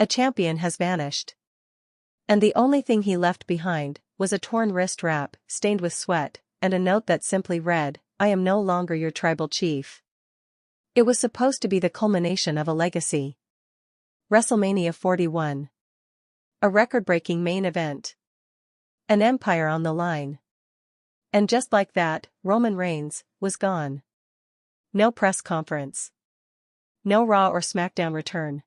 A champion has vanished. And the only thing he left behind was a torn wrist wrap, stained with sweat, and a note that simply read, "I am no longer your tribal chief." It was supposed to be the culmination of a legacy. WrestleMania 41. A record-breaking main event. An empire on the line. And just like that, Roman Reigns was gone. No press conference. No Raw or SmackDown return.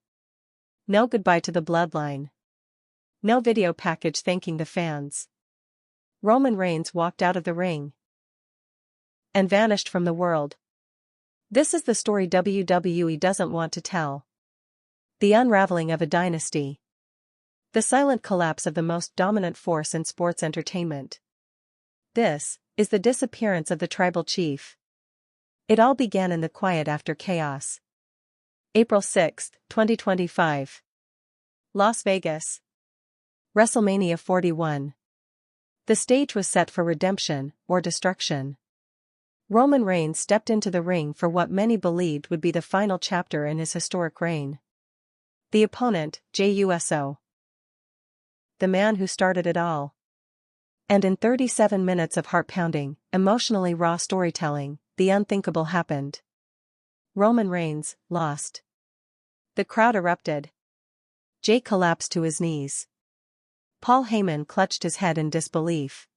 No goodbye to the Bloodline. No video package thanking the fans. Roman Reigns walked out of the ring and vanished from the world. This is the story WWE doesn't want to tell. The unraveling of a dynasty. The silent collapse of the most dominant force in sports entertainment. This is the disappearance of the tribal chief. It all began in the quiet after chaos. April 6, 2025. Las Vegas. WrestleMania 41. The stage was set for redemption or destruction. Roman Reigns stepped into the ring for what many believed would be the final chapter in his historic reign. The opponent, Jey Uso. The man who started it all. And in 37 minutes of heart-pounding, emotionally raw storytelling, the unthinkable happened. Roman Reigns lost. The crowd erupted. Jey collapsed to his knees. Paul Heyman clutched his head in disbelief.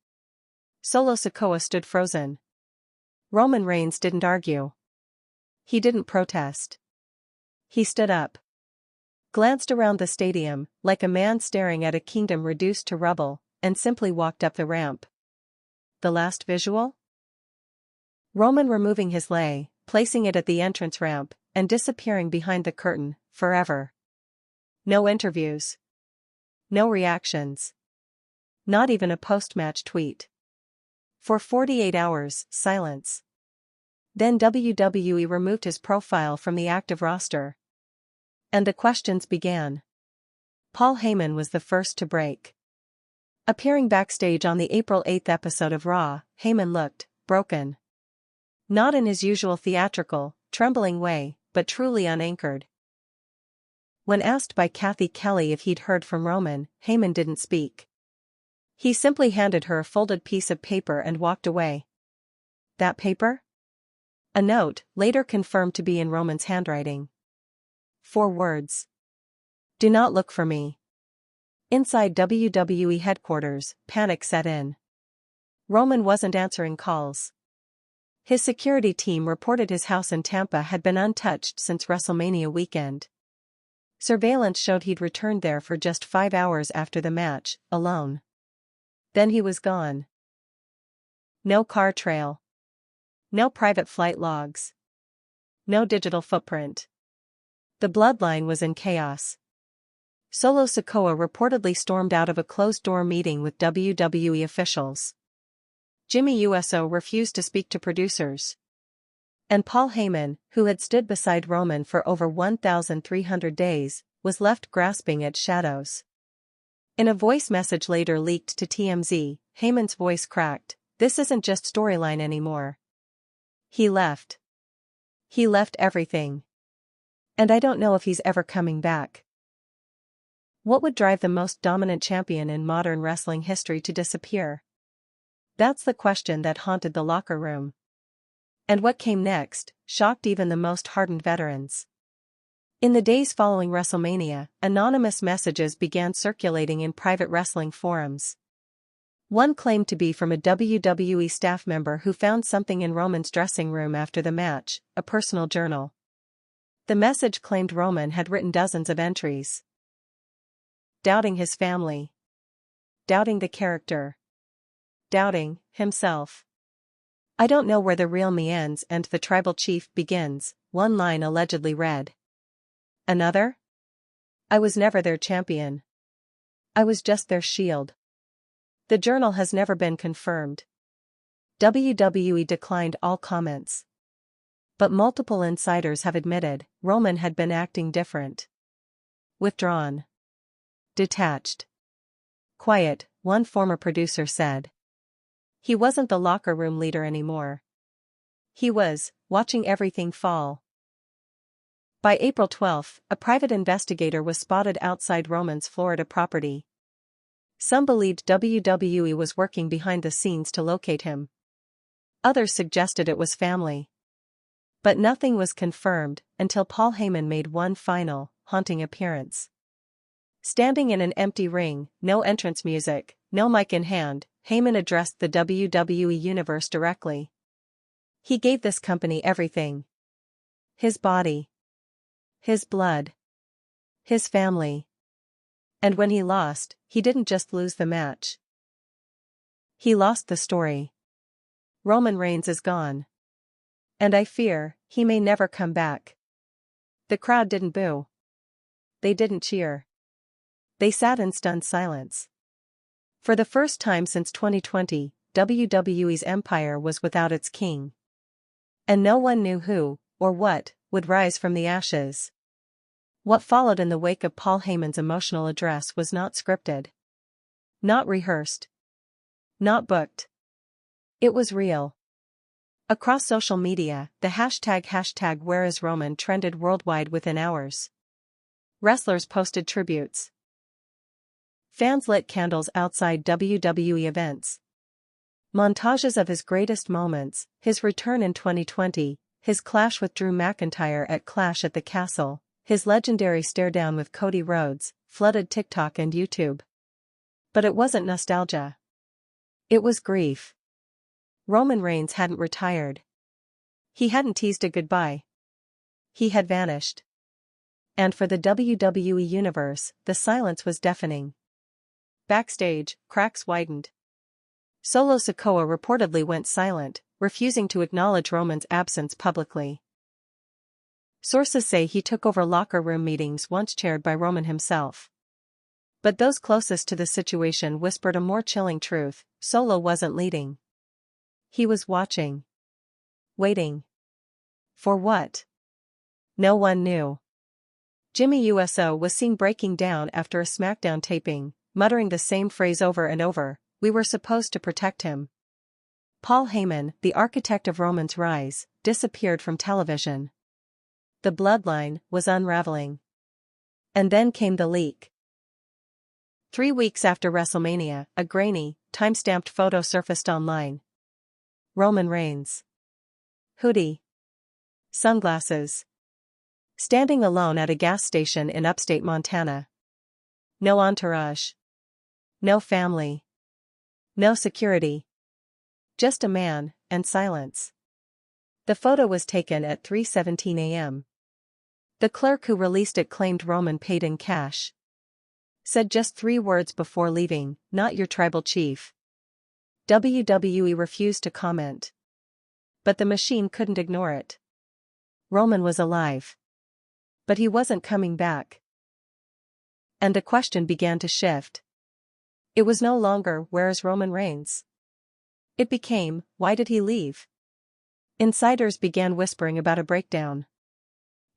Solo Sikoa stood frozen. Roman Reigns didn't argue. He didn't protest. He stood up. Glanced around the stadium, like a man staring at a kingdom reduced to rubble, and simply walked up the ramp. The last visual? Roman removing his lei, placing it at the entrance ramp, and disappearing behind the curtain, forever. No interviews. No reactions. Not even a post-match tweet. For 48 hours, silence. Then WWE removed his profile from the active roster. And the questions began. Paul Heyman was the first to break. Appearing backstage on the April 8 episode of Raw, Heyman looked broken. Not in his usual theatrical, trembling way, but truly unanchored. When asked by Kathy Kelly if he'd heard from Roman, Heyman didn't speak. He simply handed her a folded piece of paper and walked away. That paper? A note, later confirmed to be in Roman's handwriting. 4 words. Do not look for me. Inside WWE headquarters, panic set in. Roman wasn't answering calls. His security team reported his house in Tampa had been untouched since WrestleMania weekend. Surveillance showed he'd returned there for just 5 hours after the match, alone. Then he was gone. No car trail. No private flight logs. No digital footprint. The Bloodline was in chaos. Solo Sikoa reportedly stormed out of a closed-door meeting with WWE officials. Jimmy Uso refused to speak to producers. And Paul Heyman, who had stood beside Roman for over 1,300 days, was left grasping at shadows. In a voice message later leaked to TMZ, Heyman's voice cracked, "This isn't just storyline anymore." He left. He left everything. And I don't know if he's ever coming back. What would drive the most dominant champion in modern wrestling history to disappear? That's the question that haunted the locker room. And what came next shocked even the most hardened veterans. In the days following WrestleMania, anonymous messages began circulating in private wrestling forums. One claimed to be from a WWE staff member who found something in Roman's dressing room after the match, a personal journal. The message claimed Roman had written dozens of entries. Doubting his family. Doubting the character. Doubting himself. "I don't know where the real me ends and the tribal chief begins," one line allegedly read. Another? "I was never their champion. I was just their shield." The journal has never been confirmed. WWE declined all comments. But multiple insiders have admitted Roman had been acting different. Withdrawn. Detached. Quiet, one former producer said. He wasn't the locker room leader anymore. He was watching everything fall. By April 12, a private investigator was spotted outside Roman's Florida property. Some believed WWE was working behind the scenes to locate him. Others suggested it was family. But nothing was confirmed until Paul Heyman made one final, haunting appearance. Standing in an empty ring, no entrance music, no mic in hand, Heyman addressed the WWE Universe directly. He gave this company everything. His body. His blood. His family. And when he lost, he didn't just lose the match. He lost the story. Roman Reigns is gone. And I fear, he may never come back. The crowd didn't boo. They didn't cheer. They sat in stunned silence. For the first time since 2020, WWE's empire was without its king. And no one knew who, or what, would rise from the ashes. What followed in the wake of Paul Heyman's emotional address was not scripted. Not rehearsed. Not booked. It was real. Across social media, the hashtag #WhereIsRoman trended worldwide within hours. Wrestlers posted tributes. Fans lit candles outside WWE events. Montages of his greatest moments, his return in 2020, his clash with Drew McIntyre at Clash at the Castle, his legendary stare-down with Cody Rhodes, flooded TikTok and YouTube. But it wasn't nostalgia. It was grief. Roman Reigns hadn't retired. He hadn't teased a goodbye. He had vanished. And for the WWE Universe, the silence was deafening. Backstage, cracks widened. Solo Sikoa reportedly went silent, refusing to acknowledge Roman's absence publicly. Sources say he took over locker room meetings once chaired by Roman himself. But those closest to the situation whispered a more chilling truth: Solo wasn't leading. He was watching. Waiting. For what? No one knew. Jimmy USO was seen breaking down after a SmackDown taping, muttering the same phrase over and over: "We were supposed to protect him." Paul Heyman, the architect of Roman's rise, disappeared from television. The bloodline was unraveling. And then came the leak. 3 weeks after WrestleMania, a grainy, time-stamped photo surfaced online. Roman Reigns. Hoodie. Sunglasses. Standing alone at a gas station in upstate Montana. No entourage. No family. No security. Just a man, and silence. The photo was taken at 3:17 a.m. The clerk who released it claimed Roman paid in cash. Said just 3 words before leaving: "Not your tribal chief." WWE refused to comment. But the machine couldn't ignore it. Roman was alive. But he wasn't coming back. And the question began to shift. It was no longer, "Where's Roman Reigns?" It became, "Why did he leave?" Insiders began whispering about a breakdown.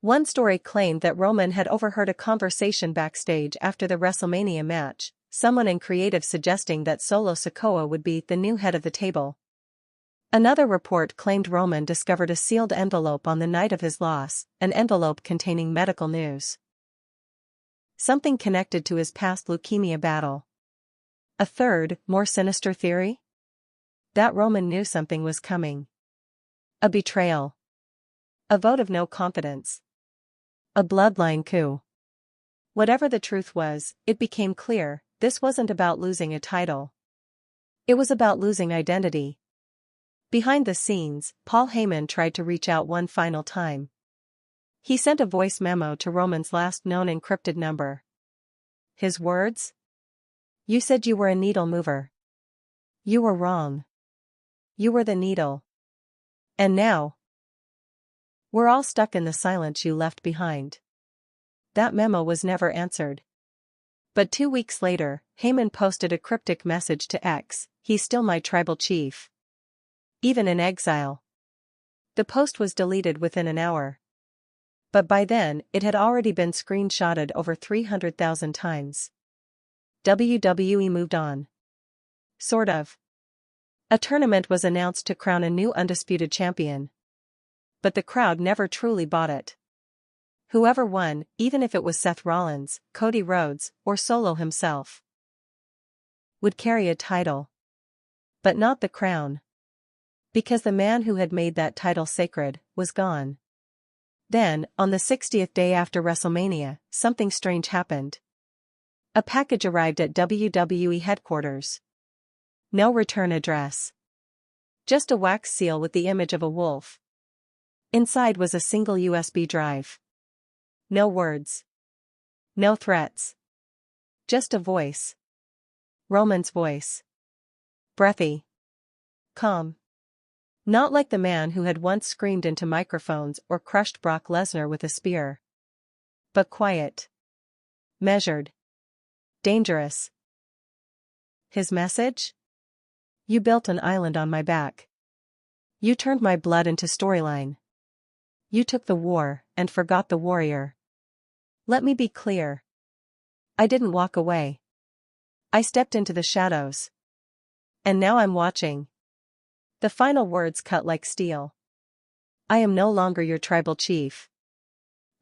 One story claimed that Roman had overheard a conversation backstage after the WrestleMania match, someone in creative suggesting that Solo Sikoa would be the new head of the table. Another report claimed Roman discovered a sealed envelope on the night of his loss, an envelope containing medical news. Something connected to his past leukemia battle. A third, more sinister theory? That Roman knew something was coming. A betrayal. A vote of no confidence. A bloodline coup. Whatever the truth was, it became clear, this wasn't about losing a title. It was about losing identity. Behind the scenes, Paul Heyman tried to reach out one final time. He sent a voice memo to Roman's last known encrypted number. His words? "You said you were a needle mover. You were wrong. You were the needle. And now, we're all stuck in the silence you left behind." That memo was never answered. But 2 weeks later, Heyman posted a cryptic message to X: "He's still my tribal chief. Even in exile." The post was deleted within an hour. But by then, it had already been screenshotted over 300,000 times. WWE moved on. Sort of. A tournament was announced to crown a new undisputed champion. But the crowd never truly bought it. Whoever won, even if it was Seth Rollins, Cody Rhodes, or Solo himself, would carry a title. But not the crown. Because the man who had made that title sacred was gone. Then, on the 60th day after WrestleMania, something strange happened. A package arrived at WWE headquarters. No return address. Just a wax seal with the image of a wolf. Inside was a single USB drive. No words. No threats. Just a voice. Roman's voice. Breathy. Calm. Not like the man who had once screamed into microphones or crushed Brock Lesnar with a spear. But quiet. Measured. Dangerous. His message? You built an island on my back. You turned my blood into storyline. You took the war and forgot the warrior. Let me be clear. I didn't walk away. I stepped into the shadows. And now I'm watching. The final words cut like steel. I am no longer your tribal chief.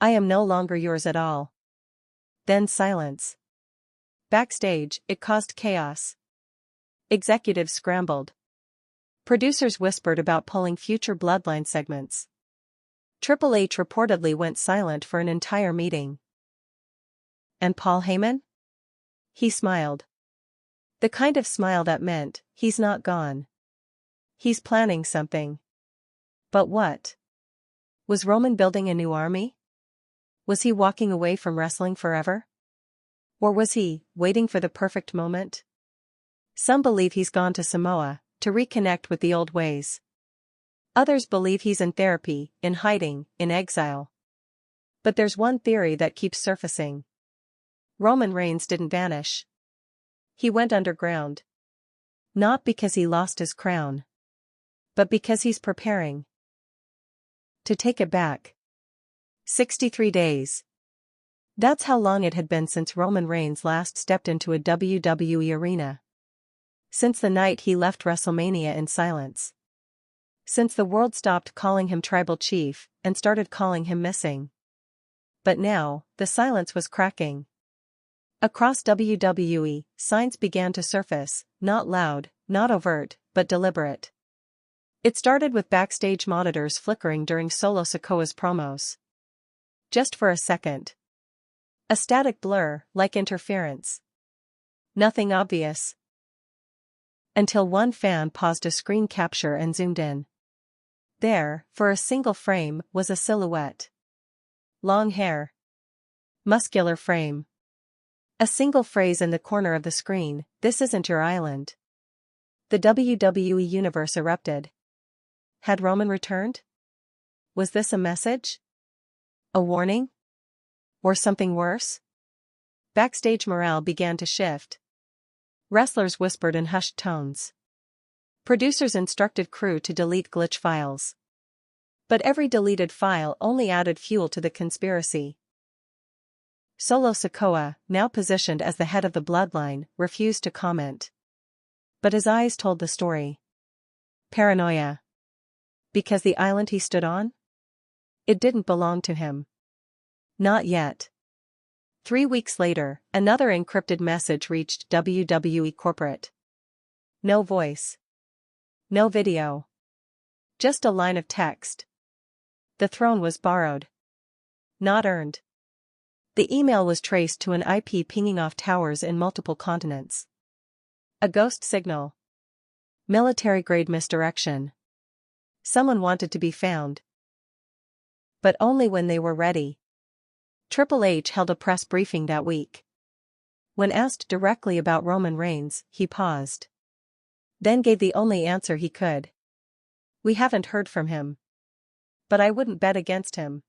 I am no longer yours at all. Then silence. Backstage, it caused chaos. Executives scrambled. Producers whispered about pulling future Bloodline segments. Triple H reportedly went silent for an entire meeting. And Paul Heyman? He smiled. The kind of smile that meant, he's not gone. He's planning something. But what? Was Roman building a new army? Was he walking away from wrestling forever? Or was he waiting for the perfect moment? Some believe he's gone to Samoa to reconnect with the old ways. Others believe he's in therapy, in hiding, in exile. But there's one theory that keeps surfacing. Roman Reigns didn't vanish. He went underground. Not because he lost his crown. But because he's preparing to take it back. 63 days. That's how long it had been since Roman Reigns last stepped into a WWE arena. Since the night he left WrestleMania in silence. Since the world stopped calling him Tribal Chief and started calling him missing. But now, the silence was cracking. Across WWE, signs began to surface, not loud, not overt, but deliberate. It started with backstage monitors flickering during Solo Sikoa's promos. Just for a second. A static blur, like interference. Nothing obvious. Until one fan paused a screen capture and zoomed in. There, for a single frame, was a silhouette. Long hair. Muscular frame. A single phrase in the corner of the screen, "This isn't your island." The WWE universe erupted. Had Roman returned? Was this a message? A warning? Or something worse? Backstage morale began to shift. Wrestlers whispered in hushed tones. Producers instructed crew to delete glitch files. But every deleted file only added fuel to the conspiracy. Solo Sikoa, now positioned as the head of the Bloodline, refused to comment. But his eyes told the story. Paranoia. Because the island he stood on? It didn't belong to him. Not yet. 3 weeks later, another encrypted message reached WWE corporate. No voice. No video. Just a line of text. The throne was borrowed. Not earned. The email was traced to an IP pinging off towers in multiple continents. A ghost signal. Military-grade misdirection. Someone wanted to be found. But only when they were ready. Triple H held a press briefing that week. When asked directly about Roman Reigns, he paused. Then gave the only answer he could. We haven't heard from him. But I wouldn't bet against him.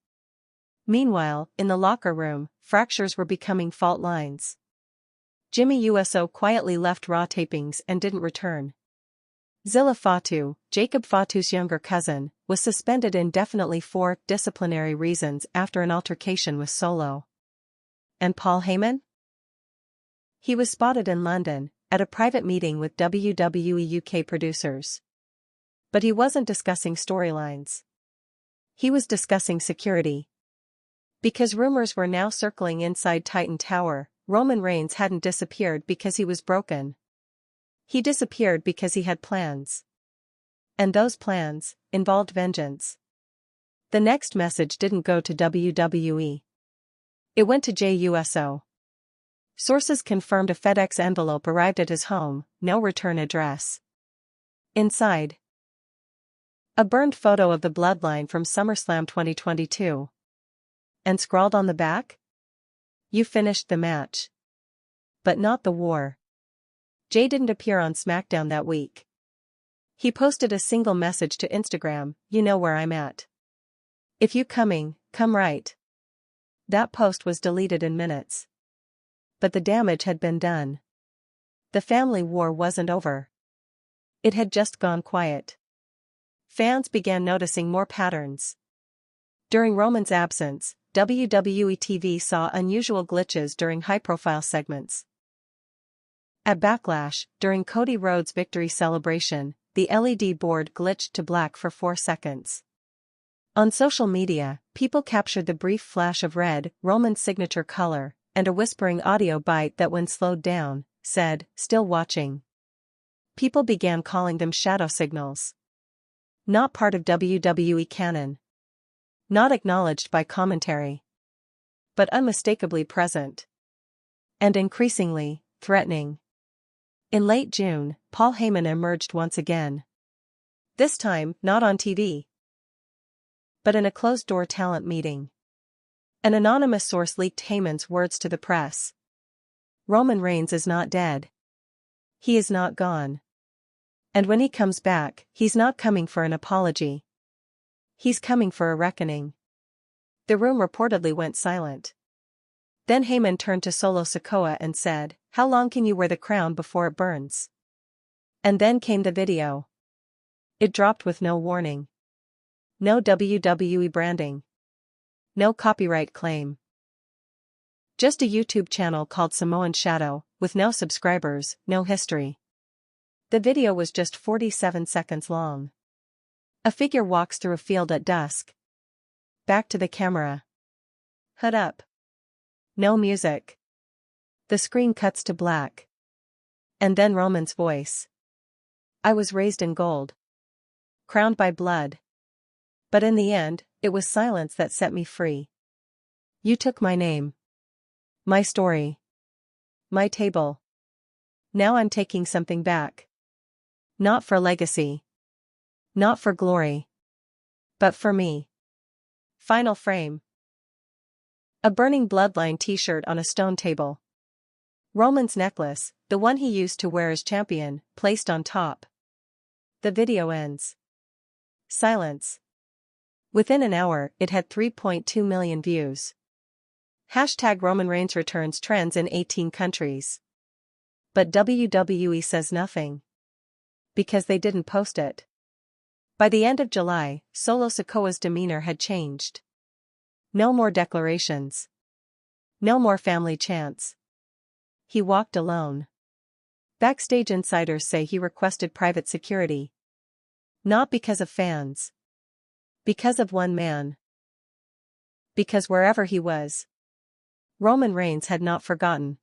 Meanwhile, in the locker room, fractures were becoming fault lines. Jimmy Uso quietly left Raw tapings and didn't return. Jacob Fatu, Jacob Fatu's younger cousin, was suspended indefinitely for disciplinary reasons after an altercation with Solo. And Paul Heyman? He was spotted in London, at a private meeting with WWE UK producers. But he wasn't discussing storylines. He was discussing security. Because rumors were now circling inside Titan Tower, Roman Reigns hadn't disappeared because he was broken. He disappeared because he had plans. And those plans involved vengeance. The next message didn't go to WWE. It went to JUSO. Sources confirmed a FedEx envelope arrived at his home, no return address. Inside, a burned photo of the Bloodline from SummerSlam 2022. And scrawled on the back? You finished the match. But not the war. Jay didn't appear on SmackDown that week. He posted a single message to Instagram, "You know where I'm at. If you coming, come right." That post was deleted in minutes. But the damage had been done. The family war wasn't over. It had just gone quiet. Fans began noticing more patterns. During Roman's absence, WWE TV saw unusual glitches during high-profile segments. At Backlash, during Cody Rhodes' victory celebration, the LED board glitched to black for 4 seconds. On social media, people captured the brief flash of red, Roman's signature color, and a whispering audio bite that when slowed down, said, "Still watching." People began calling them shadow signals. Not part of WWE canon. Not acknowledged by commentary. But unmistakably present. And increasingly, threatening. In late June, Paul Heyman emerged once again. This time, not on TV. But in a closed-door talent meeting. An anonymous source leaked Heyman's words to the press. Roman Reigns is not dead. He is not gone. And when he comes back, he's not coming for an apology. He's coming for a reckoning. The room reportedly went silent. Then Heyman turned to Solo Sikoa and said, "How long can you wear the crown before it burns?" And then came the video. It dropped with no warning. No WWE branding. No copyright claim. Just a YouTube channel called Samoan Shadow, with no subscribers, no history. The video was just 47 seconds long. A figure walks through a field at dusk. Back to the camera. Hood up. No music. The screen cuts to black. And then Roman's voice. "I was raised in gold. Crowned by blood. But in the end, it was silence that set me free. You took my name. My story. My table. Now I'm taking something back. Not for legacy. Not for glory. But for me." Final frame. A burning Bloodline t-shirt on a stone table. Roman's necklace, the one he used to wear as champion, placed on top. The video ends. Silence. Within an hour, it had 3.2 million views. Hashtag Roman Reigns returns trends in 18 countries. But WWE says nothing. Because they didn't post it. By the end of July, Solo Sikoa's demeanor had changed. No more declarations. No more family chants. He walked alone. Backstage insiders say he requested private security. Not because of fans. Because of one man. Because wherever he was, Roman Reigns had not forgotten.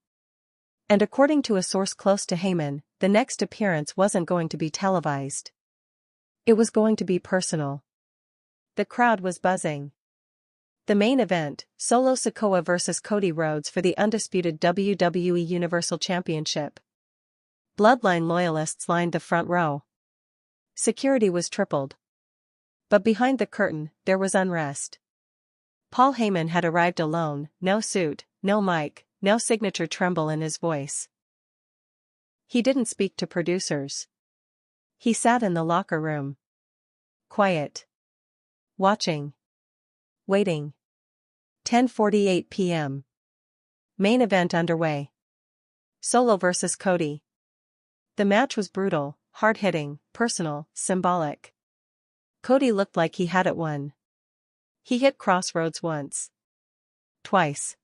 And according to a source close to Heyman, the next appearance wasn't going to be televised. It was going to be personal. The crowd was buzzing. The main event, Solo Sikoa vs. Cody Rhodes for the undisputed WWE Universal Championship. Bloodline loyalists lined the front row. Security was tripled. But behind the curtain, there was unrest. Paul Heyman had arrived alone, no suit, no mic, no signature tremble in his voice. He didn't speak to producers. He sat in the locker room. Quiet. Watching. Waiting. 10:48 p.m. Main event underway. Solo vs. Cody. The match was brutal, hard-hitting, personal, symbolic. Cody looked like he had it won. He hit Crossroads once. Twice.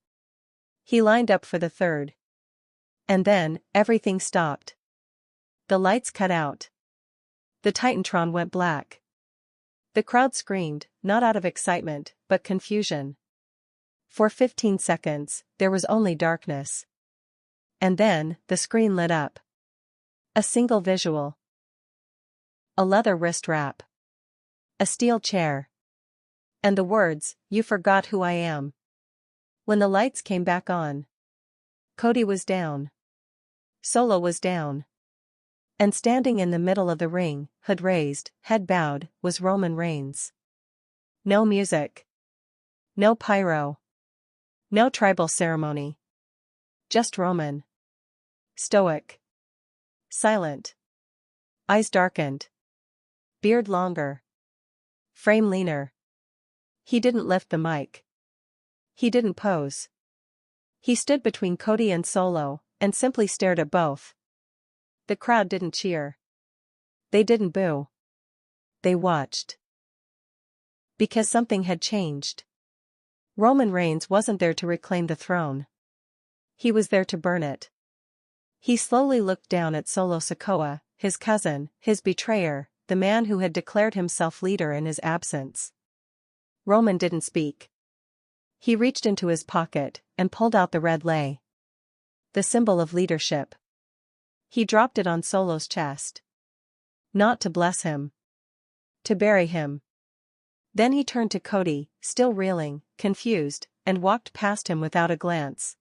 He lined up for the third. And then, everything stopped. The lights cut out. The Titantron went black. The crowd screamed, not out of excitement, but confusion. For 15 seconds, there was only darkness. And then, the screen lit up. A single visual. A leather wrist wrap. A steel chair. And the words, "You forgot who I am." When the lights came back on, Cody was down. Solo was down. And standing in the middle of the ring, hood raised, head bowed, was Roman Reigns. No music. No pyro. No tribal ceremony. Just Roman. Stoic. Silent. Eyes darkened. Beard longer. Frame leaner. He didn't lift the mic. He didn't pose. He stood between Cody and Solo, and simply stared at both. The crowd didn't cheer. They didn't boo. They watched. Because something had changed. Roman Reigns wasn't there to reclaim the throne. He was there to burn it. He slowly looked down at Solo Sikoa, his cousin, his betrayer, the man who had declared himself leader in his absence. Roman didn't speak. He reached into his pocket and pulled out the red lei. The symbol of leadership. He dropped it on Solo's chest. Not to bless him. To bury him. Then he turned to Cody, still reeling, confused, and walked past him without a glance.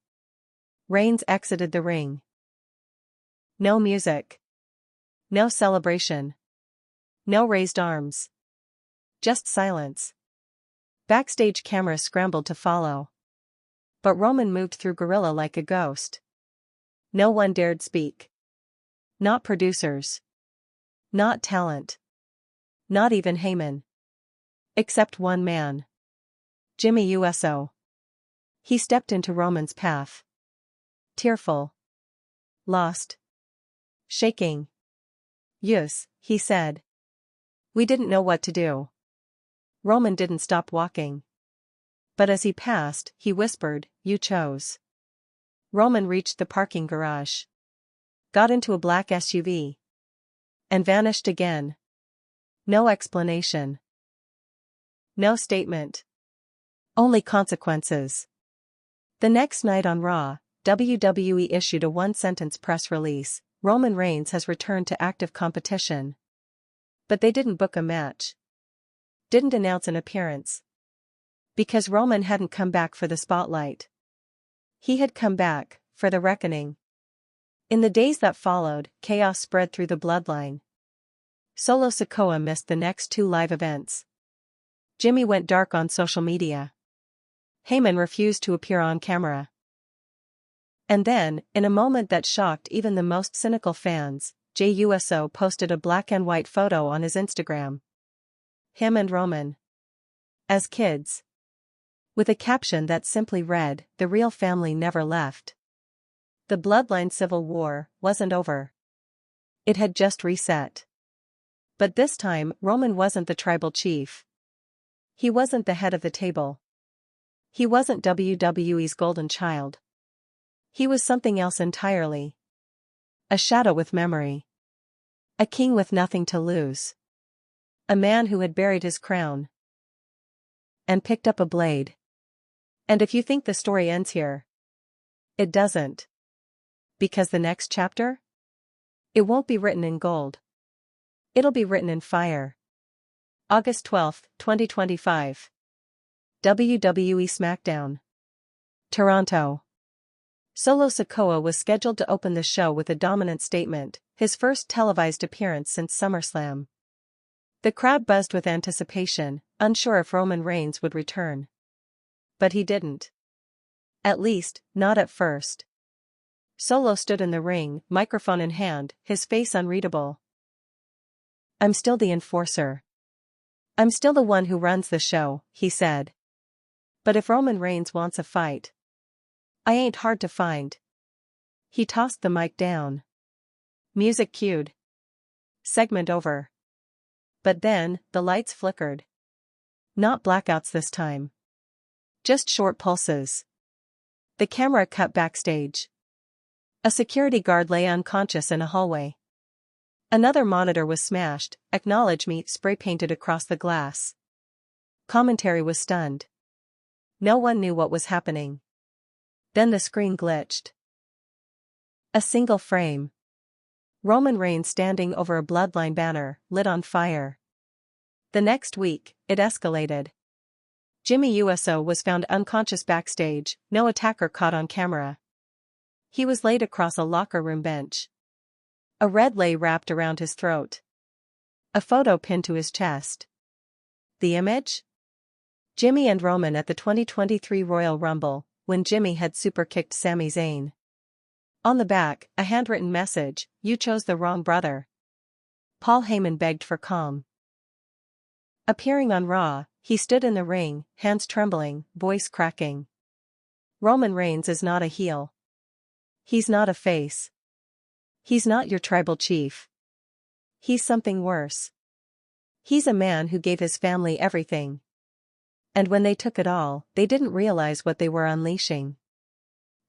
Reigns exited the ring. No music. No celebration. No raised arms. Just silence. Backstage cameras scrambled to follow. But Roman moved through guerrilla like a ghost. No one dared speak. Not producers. Not talent. Not even Heyman. Except one man. Jimmy Uso. He stepped into Roman's path. Tearful. Lost. Shaking. "Yes," he said. "We didn't know what to do." Roman didn't stop walking. But as he passed, he whispered, "You chose." Roman reached the parking garage. Got into a black SUV. And vanished again. No explanation. No statement. Only consequences. The next night on Raw, WWE issued a one-sentence press release: Roman Reigns has returned to active competition. But they didn't book a match. Didn't announce an appearance. Because Roman hadn't come back for the spotlight. He had come back, for the reckoning. In the days that followed, chaos spread through the Bloodline. Solo Sikoa missed the next 2 live events. Jimmy went dark on social media. Heyman refused to appear on camera. And then, in a moment that shocked even the most cynical fans, Jey Uso posted a black and white photo on his Instagram. Him and Roman. As kids. With a caption that simply read, "The real family never left." The Bloodline civil war wasn't over. It had just reset. But this time, Roman wasn't the tribal chief. He wasn't the head of the table. He wasn't WWE's golden child. He was something else entirely. A shadow with memory. A king with nothing to lose. A man who had buried his crown. And picked up a blade. And if you think the story ends here, it doesn't. Because the next chapter? It won't be written in gold. It'll be written in fire. August 12, 2025. WWE SmackDown. Toronto. Solo Sikoa was scheduled to open the show with a dominant statement, his first televised appearance since SummerSlam. The crowd buzzed with anticipation, unsure if Roman Reigns would return. But he didn't. At least, not at first. Solo stood in the ring, microphone in hand, his face unreadable. "I'm still the enforcer. I'm still the one who runs the show," he said. "But if Roman Reigns wants a fight, I ain't hard to find." He tossed the mic down. Music cued. Segment over. But then, the lights flickered. Not blackouts this time. Just short pulses. The camera cut backstage. A security guard lay unconscious in a hallway. Another monitor was smashed, "Acknowledge me" spray painted across the glass. Commentary was stunned. No one knew what was happening. Then the screen glitched. A single frame. Roman Reigns standing over a Bloodline banner, lit on fire. The next week, it escalated. Jimmy Uso was found unconscious backstage, no attacker caught on camera. He was laid across a locker room bench. A red lei wrapped around his throat. A photo pinned to his chest. The image? Jimmy and Roman at the 2023 Royal Rumble, when Jimmy had super-kicked Sami Zayn. On the back, a handwritten message, "You chose the wrong brother." Paul Heyman begged for calm. Appearing on Raw, he stood in the ring, hands trembling, voice cracking. Roman Reigns is not a heel. He's not a face. He's not your tribal chief. He's something worse. He's a man who gave his family everything. And when they took it all, they didn't realize what they were unleashing.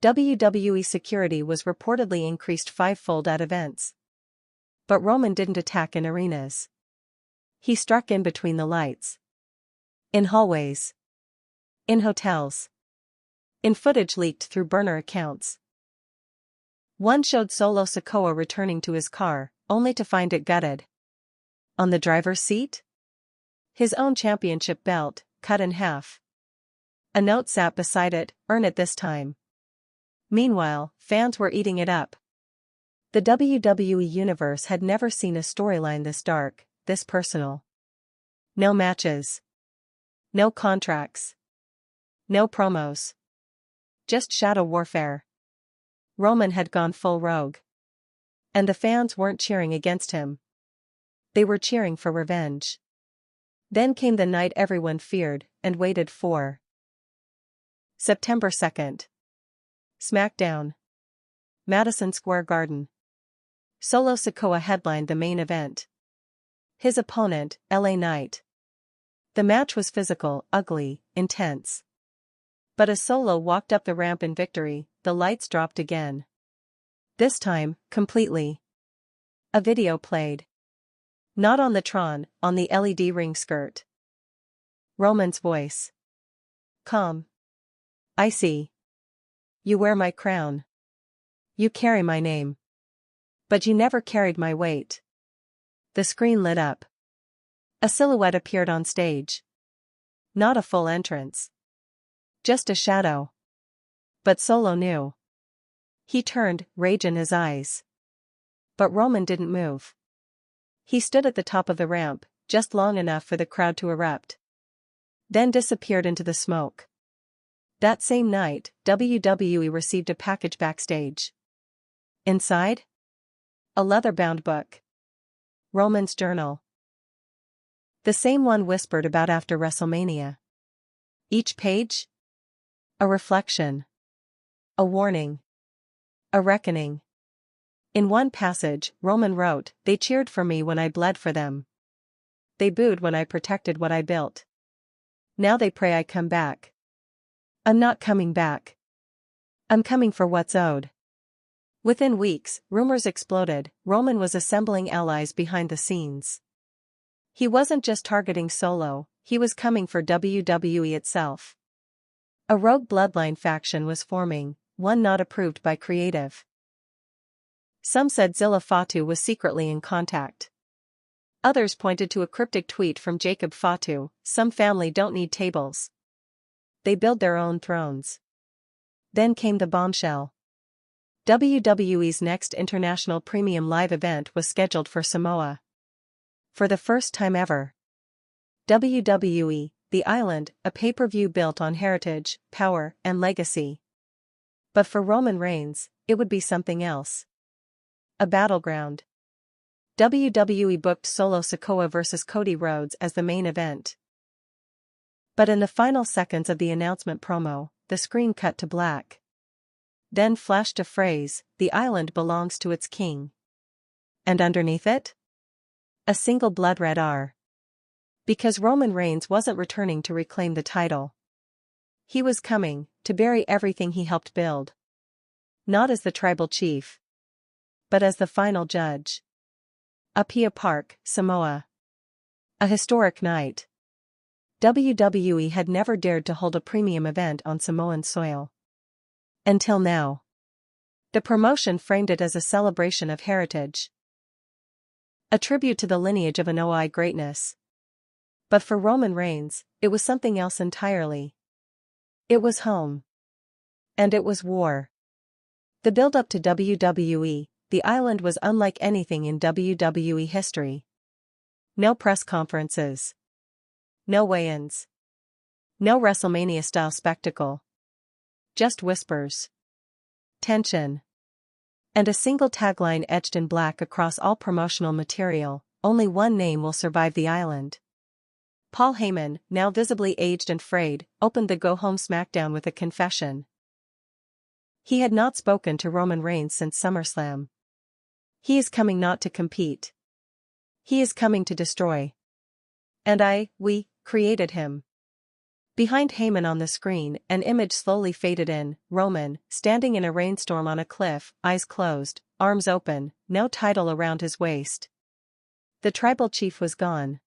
WWE security was reportedly increased fivefold at events. But Roman didn't attack in arenas. He struck in between the lights. In hallways. In hotels. In footage leaked through burner accounts. One showed Solo Sikoa returning to his car, only to find it gutted. On the driver's seat? His own championship belt, cut in half. A note sat beside it, "Earn it this time." Meanwhile, fans were eating it up. The WWE Universe had never seen a storyline this dark, this personal. No matches. No contracts. No promos. Just shadow warfare. Roman had gone full rogue. And the fans weren't cheering against him. They were cheering for revenge. Then came the night everyone feared and waited for. September 2nd. SmackDown. Madison Square Garden. Solo Sikoa headlined the main event. His opponent, LA Knight. The match was physical, ugly, intense. But as Solo walked up the ramp in victory, the lights dropped again. This time, completely. A video played. Not on the Tron, on the LED ring skirt. Roman's voice. "Calm. I see. You wear my crown. You carry my name. But you never carried my weight." The screen lit up. A silhouette appeared on stage. Not a full entrance. Just a shadow. But Solo knew. He turned, rage in his eyes. But Roman didn't move. He stood at the top of the ramp, just long enough for the crowd to erupt. Then disappeared into the smoke. That same night, WWE received a package backstage. Inside? A leather-bound book. Roman's journal. The same one whispered about after WrestleMania. Each page? A reflection. A warning. A reckoning. In one passage, Roman wrote, "They cheered for me when I bled for them. They booed when I protected what I built. Now they pray I come back. I'm not coming back. I'm coming for what's owed." Within weeks, rumors exploded. Roman was assembling allies behind the scenes. He wasn't just targeting Solo, he was coming for WWE itself. A rogue Bloodline faction was forming, one not approved by creative. Some said Jacob Fatu was secretly in contact. Others pointed to a cryptic tweet from Jacob Fatu, "Some family don't need tables. They build their own thrones." Then came the bombshell. WWE's next international premium live event was scheduled for Samoa. For the first time ever. WWE, The Island, a pay-per-view built on heritage, power, and legacy. But for Roman Reigns, it would be something else. A battleground. WWE booked Solo Sikoa vs. Cody Rhodes as the main event. But in the final seconds of the announcement promo, the screen cut to black. Then flashed a phrase, "The island belongs to its king." And underneath it? A single blood-red R. Because Roman Reigns wasn't returning to reclaim the title. He was coming, to bury everything he helped build. Not as the tribal chief. But as the final judge. Apia Park, Samoa. A historic night. WWE had never dared to hold a premium event on Samoan soil. Until now. The promotion framed it as a celebration of heritage. A tribute to the lineage of Anoa'i greatness. But for Roman Reigns, it was something else entirely. It was home. And it was war. The build-up to WWE, the island was unlike anything in WWE history. No press conferences. No weigh-ins. No WrestleMania-style spectacle. Just whispers. Tension. And a single tagline etched in black across all promotional material: only one name will survive the island. Paul Heyman, now visibly aged and frayed, opened the go-home SmackDown with a confession. He had not spoken to Roman Reigns since SummerSlam. He is coming not to compete. He is coming to destroy. And we created him. Behind Heyman on the screen, an image slowly faded in: Roman, standing in a rainstorm on a cliff, eyes closed, arms open, no title around his waist. The tribal chief was gone.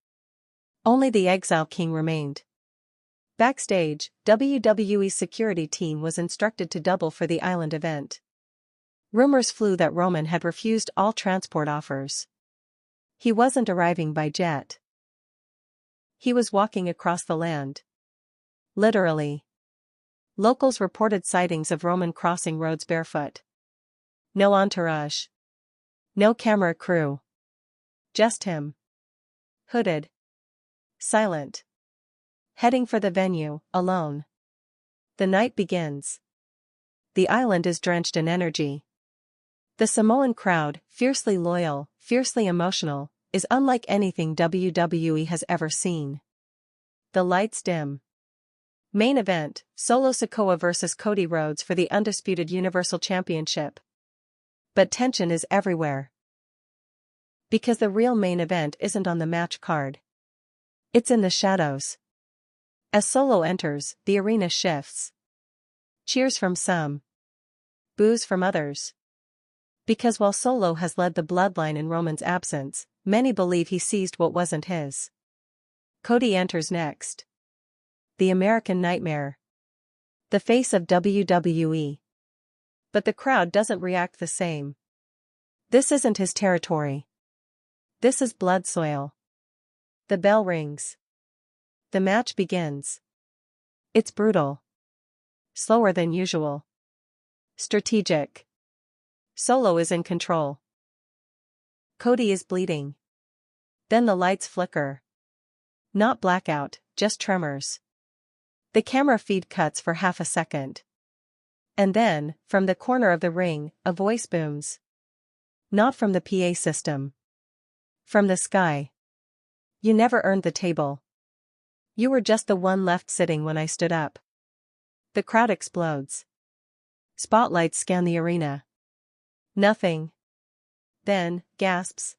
Only the Exile King remained. Backstage, WWE's security team was instructed to double for the island event. Rumors flew that Roman had refused all transport offers. He wasn't arriving by jet. He was walking across the land. Literally. Locals reported sightings of Roman crossing roads barefoot. No entourage. No camera crew. Just him. Hooded. Silent. Heading for the venue, alone. The night begins. The island is drenched in energy. The Samoan crowd, fiercely loyal, fiercely emotional, is unlike anything WWE has ever seen. The lights dim. Main event: Solo Sikoa vs. Cody Rhodes for the undisputed Universal Championship. But tension is everywhere. Because the real main event isn't on the match card. It's in the shadows. As Solo enters, the arena shifts. Cheers from some. Boos from others. Because while Solo has led the Bloodline in Roman's absence, many believe he seized what wasn't his. Cody enters next. The American Nightmare. The face of WWE. But the crowd doesn't react the same. This isn't his territory. This is blood soil. The bell rings. The match begins. It's brutal. Slower than usual. Strategic. Solo is in control. Cody is bleeding. Then the lights flicker. Not blackout, just tremors. The camera feed cuts for half a second. And then, from the corner of the ring, a voice booms. Not from the PA system. From the sky. You never earned the table. You were just the one left sitting when I stood up. The crowd explodes. Spotlights scan the arena. Nothing. Then, gasps.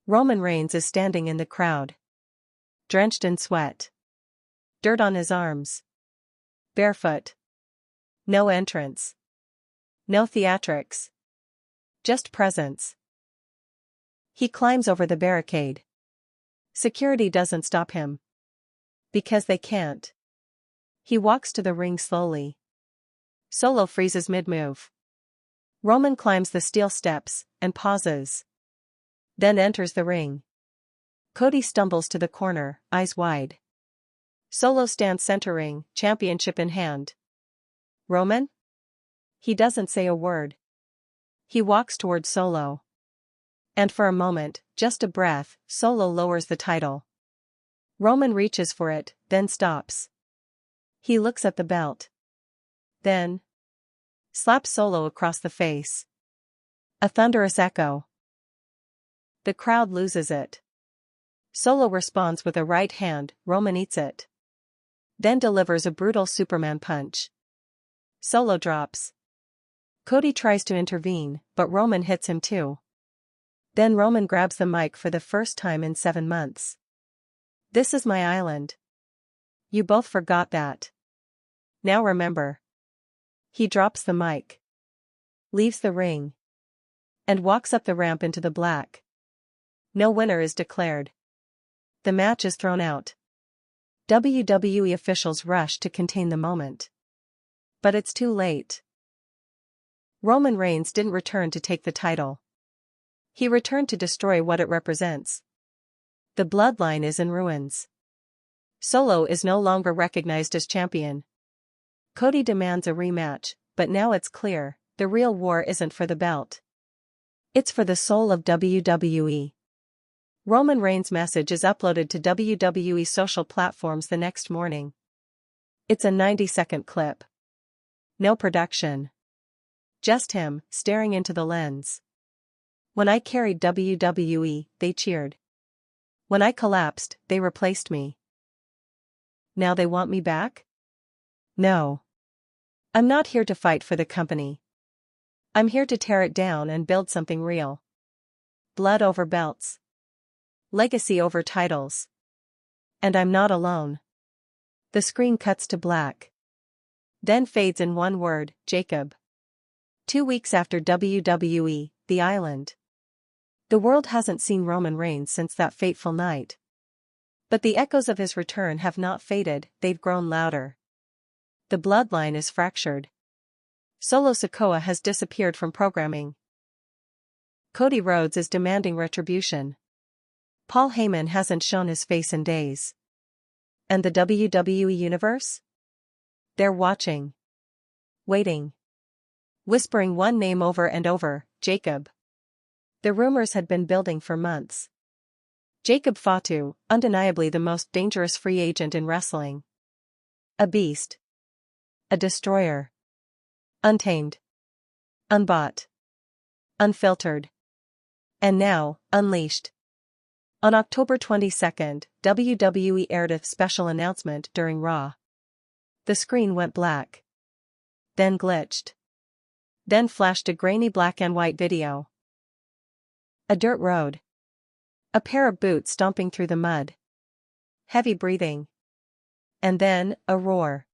Roman Reigns is standing in the crowd. Drenched in sweat. Dirt on his arms. Barefoot. No entrance. No theatrics. Just presence. He climbs over the barricade. Security doesn't stop him. Because they can't. He walks to the ring slowly. Solo freezes mid-move. Roman climbs the steel steps, and pauses. Then enters the ring. Cody stumbles to the corner, eyes wide. Solo stands centering, championship in hand. Roman? He doesn't say a word. He walks toward Solo. And for a moment, just a breath, Solo lowers the title. Roman reaches for it, then stops. He looks at the belt. Then slaps Solo across the face. A thunderous echo. The crowd loses it. Solo responds with a right hand. Roman eats it. Then delivers a brutal Superman punch. Solo drops. Cody tries to intervene, but Roman hits him too. Then Roman grabs the mic for the first time in 7 months. This is my island. You both forgot that. Now remember. He drops the mic. Leaves the ring. And walks up the ramp into the black. No winner is declared. The match is thrown out. WWE officials rush to contain the moment. But it's too late. Roman Reigns didn't return to take the title. He returned to destroy what it represents. The bloodline is in ruins. Solo is no longer recognized as champion. Cody demands a rematch, but now it's clear, the real war isn't for the belt. It's for the soul of WWE. Roman Reigns' message is uploaded to WWE social platforms the next morning. It's a 90-second clip. No production. Just him, staring into the lens. When I carried WWE, they cheered. When I collapsed, they replaced me. Now they want me back? No. I'm not here to fight for the company. I'm here to tear it down and build something real. Blood over belts. Legacy over titles. And I'm not alone. The screen cuts to black. Then fades in one word, Jacob. 2 weeks after WWE, the island. The world hasn't seen Roman Reigns since that fateful night. But the echoes of his return have not faded, they've grown louder. The bloodline is fractured. Solo Sikoa has disappeared from programming. Cody Rhodes is demanding retribution. Paul Heyman hasn't shown his face in days. And the WWE Universe? They're watching. Waiting. Whispering one name over and over, Jacob. The rumors had been building for months. Jacob Fatu, undeniably the most dangerous free agent in wrestling. A beast. A destroyer. Untamed. Unbought. Unfiltered. And now, unleashed. On October 22nd, WWE aired a special announcement during Raw. The screen went black. Then glitched. Then flashed a grainy black and white video. A dirt road. A pair of boots stomping through the mud. Heavy breathing. And then, a roar.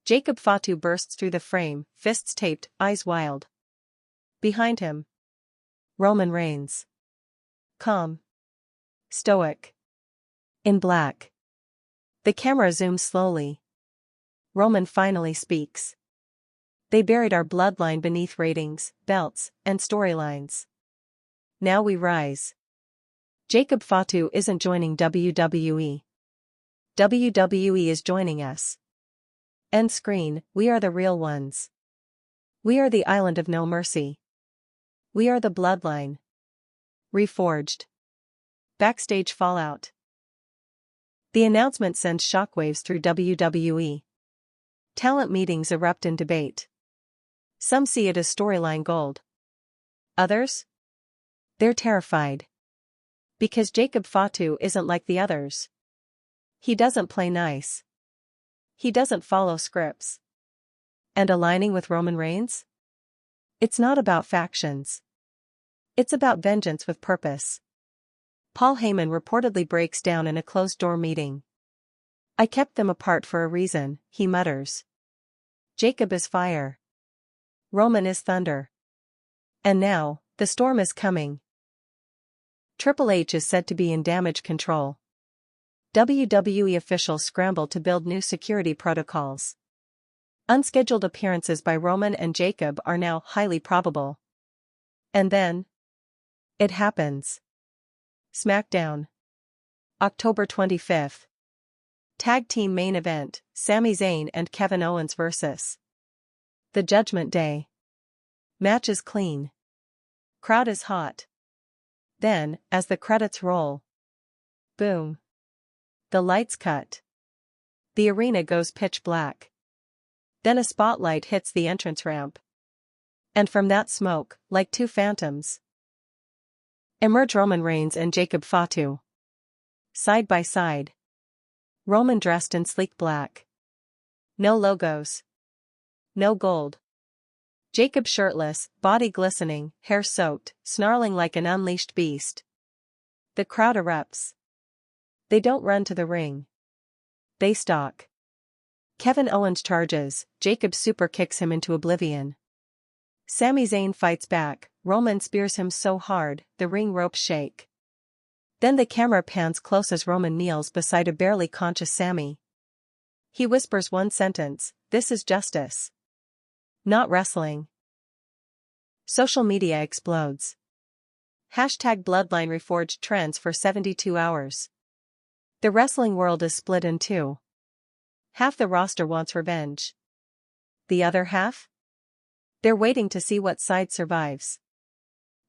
Jacob Fatu bursts through the frame, fists taped, eyes wild. Behind him. Roman Reigns. Calm. Stoic. In black. The camera zooms slowly. Roman finally speaks. They buried our bloodline beneath ratings, belts, and storylines. Now we rise. Jacob Fatu isn't joining WWE. WWE is joining us. End screen, we are the real ones. We are the island of no mercy. We are the bloodline. Reforged. Backstage fallout. The announcement sends shockwaves through WWE. Talent meetings erupt in debate. Some see it as storyline gold. Others? They're terrified. Because Jacob Fatu isn't like the others. He doesn't play nice. He doesn't follow scripts. And aligning with Roman Reigns? It's not about factions. It's about vengeance with purpose. Paul Heyman reportedly breaks down in a closed-door meeting. I kept them apart for a reason, he mutters. Jacob is fire. Roman is thunder. And now, the storm is coming. Triple H is said to be in damage control. WWE officials scramble to build new security protocols. Unscheduled appearances by Roman and Jacob are now highly probable. And then? It happens. SmackDown. October 25th. Tag team main event, Sami Zayn and Kevin Owens vs. The Judgment Day. Match is clean. Crowd is hot. Then, as the credits roll. Boom. The lights cut. The arena goes pitch black. Then a spotlight hits the entrance ramp. And from that smoke, like two phantoms, emerge Roman Reigns and Jacob Fatu. Side by side. Roman dressed in sleek black. No logos. No gold. Jacob shirtless, body glistening, hair soaked, snarling like an unleashed beast. The crowd erupts. They don't run to the ring. They stalk. Kevin Owens charges, Jacob super kicks him into oblivion. Sami Zayn fights back, Roman spears him so hard, the ring ropes shake. Then the camera pans close as Roman kneels beside a barely conscious Sami. He whispers one sentence, "This is justice. Not wrestling." Social media explodes. Hashtag Bloodline reforged trends for 72 hours. The wrestling world is split in two. Half the roster wants revenge. The other half? They're waiting to see what side survives.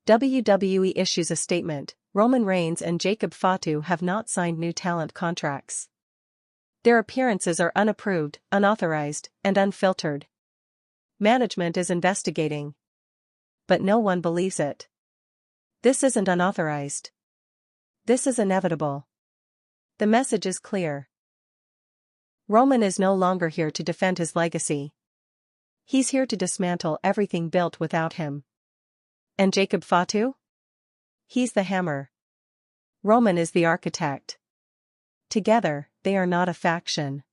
WWE issues a statement: Roman Reigns and Jacob Fatu have not signed new talent contracts. Their appearances are unapproved, unauthorized, and unfiltered. Management is investigating. But no one believes it. This isn't unauthorized. This is inevitable. The message is clear. Roman is no longer here to defend his legacy. He's here to dismantle everything built without him. And Jacob Fatu? He's the hammer. Roman is the architect. Together, they are not a faction.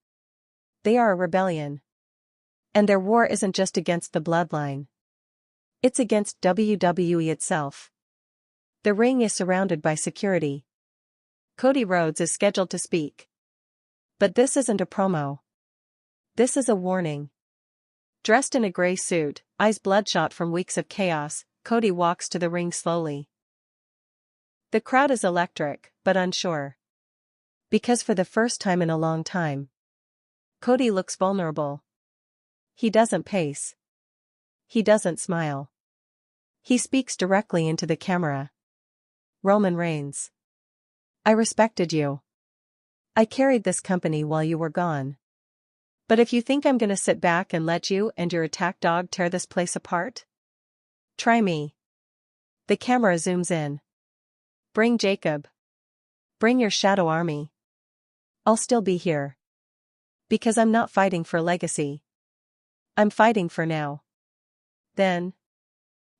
They are a rebellion. And their war isn't just against the Bloodline. It's against WWE itself. The ring is surrounded by security. Cody Rhodes is scheduled to speak. But this isn't a promo. This is a warning. Dressed in a gray suit, eyes bloodshot from weeks of chaos, Cody walks to the ring slowly. The crowd is electric, but unsure. Because for the first time in a long time, Cody looks vulnerable. He doesn't pace. He doesn't smile. He speaks directly into the camera. Roman Reigns. I respected you. I carried this company while you were gone. But if you think I'm gonna sit back and let you and your attack dog tear this place apart? Try me. The camera zooms in. Bring Jacob. Bring your shadow army. I'll still be here. Because I'm not fighting for legacy. I'm fighting for now. Then.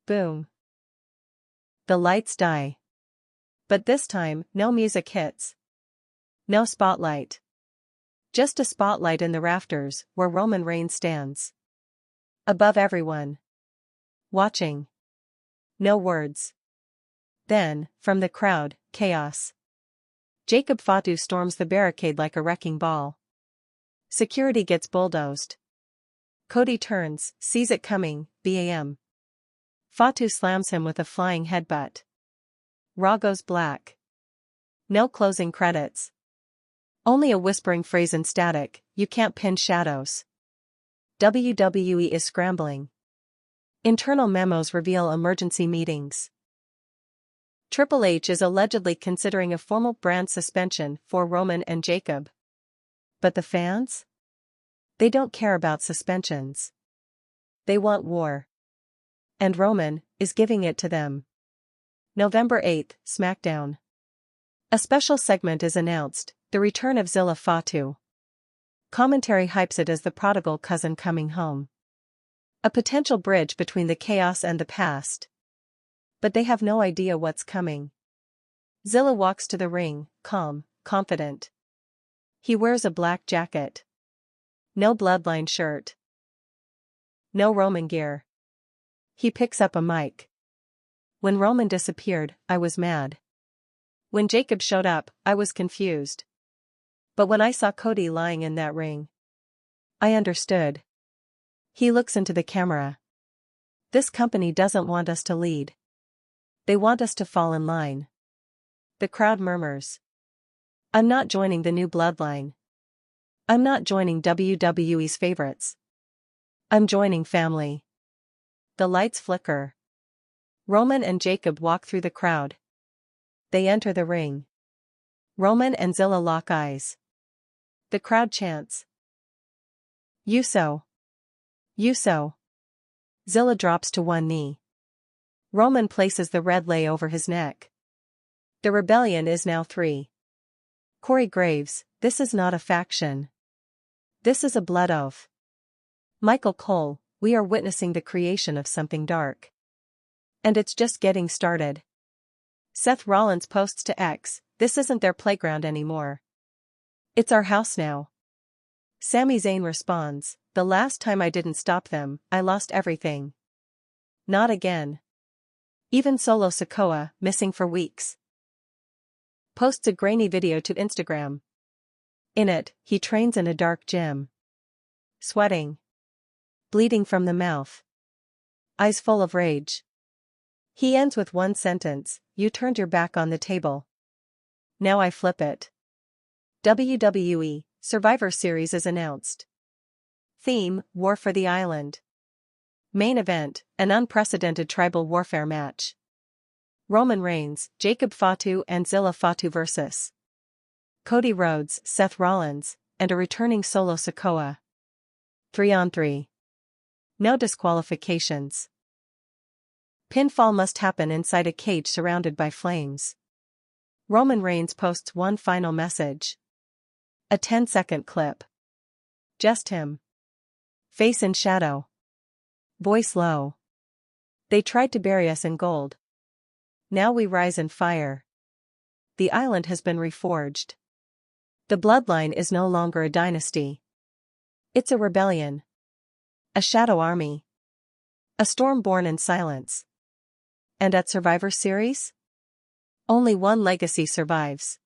Boom. The lights die. But this time, no music hits. No spotlight. Just a spotlight in the rafters, where Roman Reigns stands. Above everyone. Watching. No words. Then, from the crowd, chaos. Jacob Fatu storms the barricade like a wrecking ball. Security gets bulldozed. Cody turns, sees it coming, BAM. Fatu slams him with a flying headbutt. Raw goes black. No closing credits. Only a whispering phrase in static, "You can't pin shadows." WWE is scrambling. Internal memos reveal emergency meetings. Triple H is allegedly considering a formal brand suspension for Roman and Jacob. But the fans? They don't care about suspensions. They want war. And Roman is giving it to them. November 8th, SmackDown. A special segment is announced, the return of Jacob Fatu. Commentary hypes it as the prodigal cousin coming home. A potential bridge between the chaos and the past. But they have no idea what's coming. Zilla walks to the ring, calm, confident. He wears a black jacket. No Bloodline shirt. No Roman gear. He picks up a mic. When Roman disappeared, I was mad. When Jacob showed up, I was confused. But when I saw Cody lying in that ring, I understood. He looks into the camera. This company doesn't want us to lead. They want us to fall in line. The crowd murmurs. I'm not joining the new Bloodline. I'm not joining WWE's favorites. I'm joining family. The lights flicker. Roman and Jacob walk through the crowd. They enter the ring. Roman and Zilla lock eyes. The crowd chants. Uso. Uso. Zilla drops to one knee. Roman places the red lei over his neck. The rebellion is now 3. Corey Graves, this is not a faction. This is a blood oath. Michael Cole, we are witnessing the creation of something dark. And it's just getting started. Seth Rollins posts to X, this isn't their playground anymore. It's our house now. Sami Zayn responds, the last time I didn't stop them, I lost everything. Not again. Even Solo Sikoa, missing for weeks. Posts a grainy video to Instagram. In it, he trains in a dark gym. Sweating. Bleeding from the mouth. Eyes full of rage. He ends with one sentence, "You turned your back on the table. Now I flip it." WWE Survivor Series is announced. Theme, War for the Island. Main event, an unprecedented tribal warfare match. Roman Reigns, Jacob Fatu and Zilla Fatu vs. Cody Rhodes, Seth Rollins, and a returning solo Sikoa. 3-on-3. No disqualifications. Pinfall must happen inside a cage surrounded by flames. Roman Reigns posts one final message. A 10-second clip. Just him. Face in shadow. Voice low. They tried to bury us in gold. Now we rise in fire. The island has been reforged. The Bloodline is no longer a dynasty. It's a rebellion. A shadow army. A storm born in silence. And at Survivor Series? Only one legacy survives.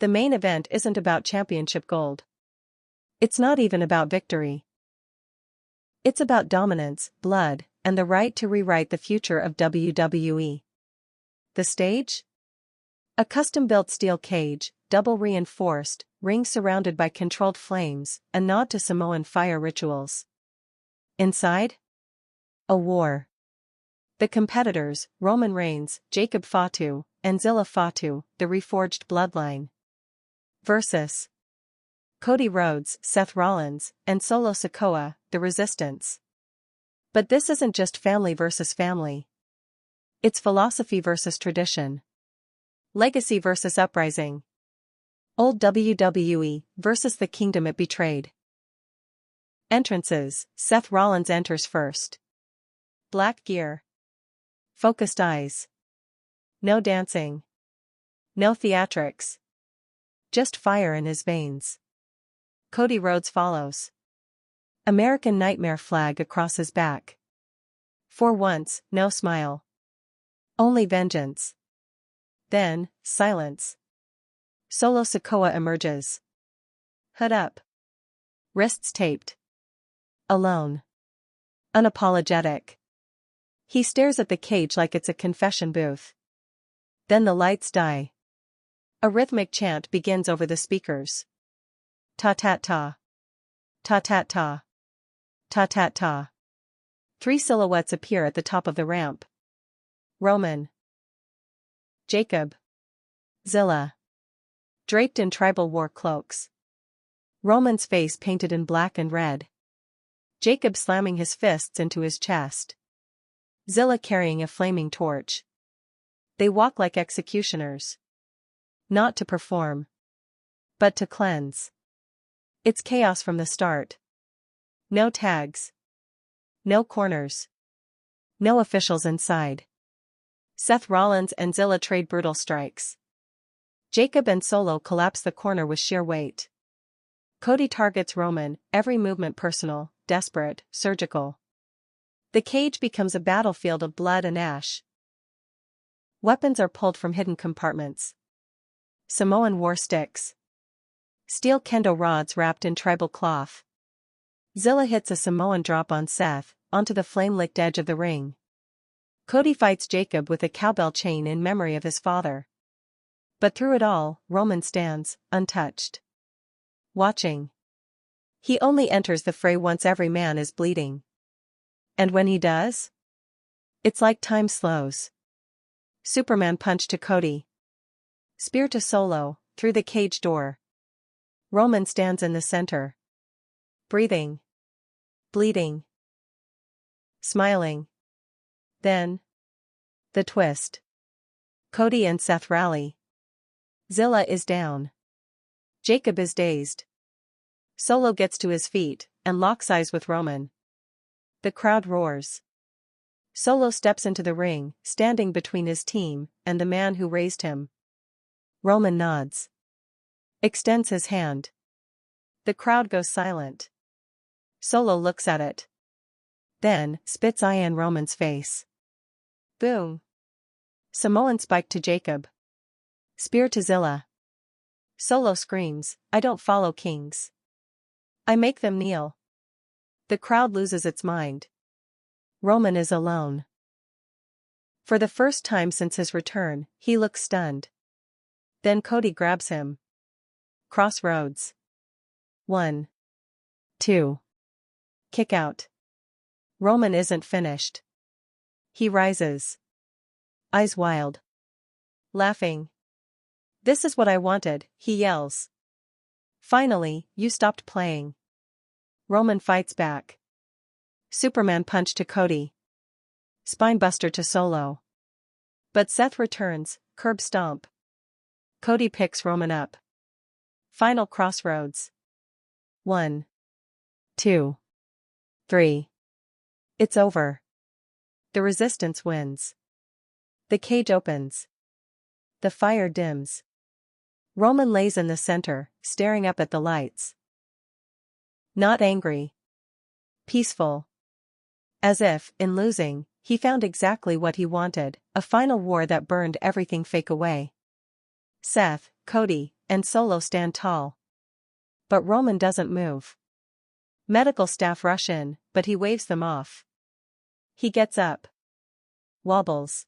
The main event isn't about championship gold. It's not even about victory. It's about dominance, blood, and the right to rewrite the future of WWE. The stage? A custom-built steel cage, double-reinforced, ring surrounded by controlled flames, a nod to Samoan fire rituals. Inside? A war. The competitors, Roman Reigns, Jacob Fatu, and Zilla Fatu, the reforged Bloodline. Versus Cody Rhodes, Seth Rollins, and Solo Sikoa, the Resistance. But this isn't just family versus family. It's philosophy versus tradition. Legacy versus uprising. Old WWE versus the kingdom it betrayed. Entrances, Seth Rollins enters first. Black gear. Focused eyes. No dancing. No theatrics. Just fire in his veins. Cody Rhodes follows. American Nightmare flag across his back. For once, no smile. Only vengeance. Then, silence. Solo Sikoa emerges. Hood up. Wrists taped. Alone. Unapologetic. He stares at the cage like it's a confession booth. Then the lights die. A rhythmic chant begins over the speakers. Ta-ta-ta. Ta-ta-ta. Ta-ta-ta. 3 silhouettes appear at the top of the ramp. Roman. Jacob. Zilla. Draped in tribal war cloaks. Roman's face painted in black and red. Jacob slamming his fists into his chest. Zilla carrying a flaming torch. They walk like executioners. Not to perform. But to cleanse. It's chaos from the start. No tags. No corners. No officials inside. Seth Rollins and Zilla trade brutal strikes. Jacob and Solo collapse the corner with sheer weight. Cody targets Roman, every movement personal, desperate, surgical. The cage becomes a battlefield of blood and ash. Weapons are pulled from hidden compartments. Samoan war sticks. Steel kendo rods wrapped in tribal cloth. Zilla hits a Samoan drop on Seth, onto the flame-licked edge of the ring. Cody fights Jacob with a cowbell chain in memory of his father. But through it all, Roman stands, untouched. Watching. He only enters the fray once every man is bleeding. And when he does? It's like time slows. Superman punch to Cody. Spear to Solo, through the cage door. Roman stands in the center. Breathing. Bleeding. Smiling. Then. The twist. Cody and Seth rally. Zilla is down. Jacob is dazed. Solo gets to his feet, and locks eyes with Roman. The crowd roars. Solo steps into the ring, standing between his team and the man who raised him. Roman nods. Extends his hand. The crowd goes silent. Solo looks at it. Then, spits eye in Roman's face. Boom. Samoan spike to Jacob. Spear to Zilla. Solo screams, I don't follow kings. I make them kneel. The crowd loses its mind. Roman is alone. For the first time since his return, he looks stunned. Then Cody grabs him. Crossroads. 1. 2. Kick out. Roman isn't finished. He rises. Eyes wild. Laughing. This is what I wanted, he yells. Finally, you stopped playing. Roman fights back. Superman punch to Cody. Spinebuster to Solo. But Seth returns, curb stomp. Cody picks Roman up. Final crossroads. 1. 2. 3. It's over. The resistance wins. The cage opens. The fire dims. Roman lays in the center, staring up at the lights. Not angry. Peaceful. As if, in losing, he found exactly what he wanted, a final war that burned everything fake away. Seth, Cody, and Solo stand tall. But Roman doesn't move. Medical staff rush in, but he waves them off. He gets up. Wobbles.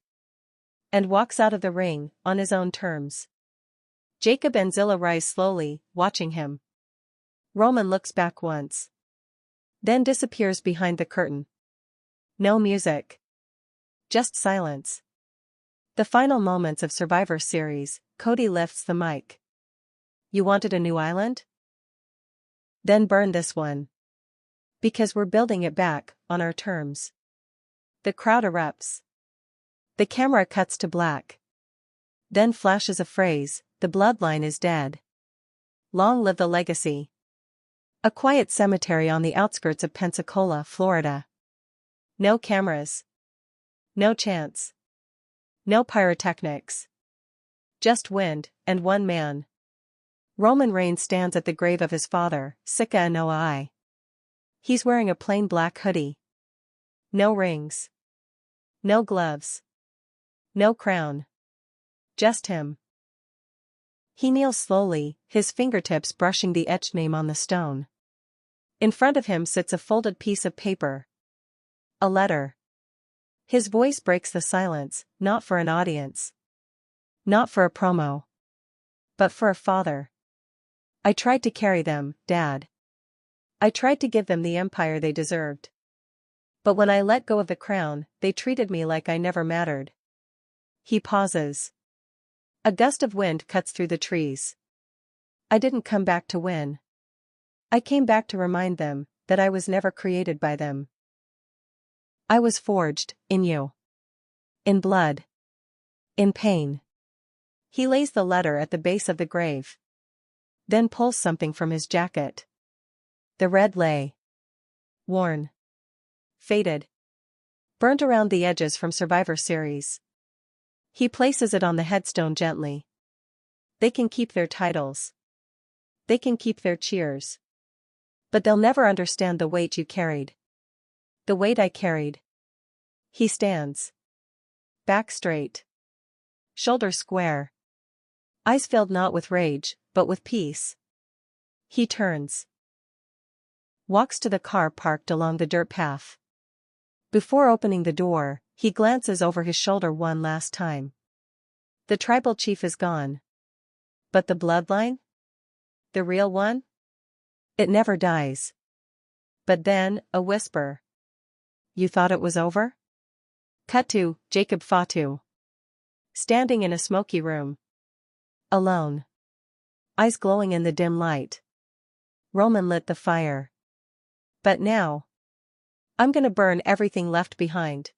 And walks out of the ring, on his own terms. Jacob and Zilla rise slowly, watching him. Roman looks back once. Then disappears behind the curtain. No music. Just silence. The final moments of Survivor Series, Cody lifts the mic. You wanted a new island? Then burn this one. Because we're building it back, on our terms. The crowd erupts. The camera cuts to black. Then flashes a phrase, the bloodline is dead. Long live the legacy. A quiet cemetery on the outskirts of Pensacola, Florida. No cameras. No chants. No pyrotechnics. Just wind, and one man. Roman Reigns stands at the grave of his father, Sikoa. He's wearing a plain black hoodie. No rings. No gloves. No crown. Just him. He kneels slowly, his fingertips brushing the etched name on the stone. In front of him sits a folded piece of paper. A letter. His voice breaks the silence, not for an audience. Not for a promo. But for a father. I tried to carry them, Dad. I tried to give them the empire they deserved. But when I let go of the crown, they treated me like I never mattered. He pauses. A gust of wind cuts through the trees. I didn't come back to win. I came back to remind them that I was never created by them. I was forged, in you. In blood. In pain. He lays the letter at the base of the grave. Then pulls something from his jacket. The red lei. Worn. Faded. Burnt around the edges from Survivor Series. He places it on the headstone gently. They can keep their titles. They can keep their cheers. But they'll never understand the weight you carried. The weight I carried. He stands. Back straight. Shoulders square. Eyes filled not with rage, but with peace. He turns. Walks to the car parked along the dirt path. Before opening the door, he glances over his shoulder one last time. The tribal chief is gone. But the bloodline? The real one? It never dies. But then, a whisper. You thought it was over? Cut to Jacob Fatu. Standing in a smoky room. Alone. Eyes glowing in the dim light. Roman lit the fire. But now. I'm gonna burn everything left behind.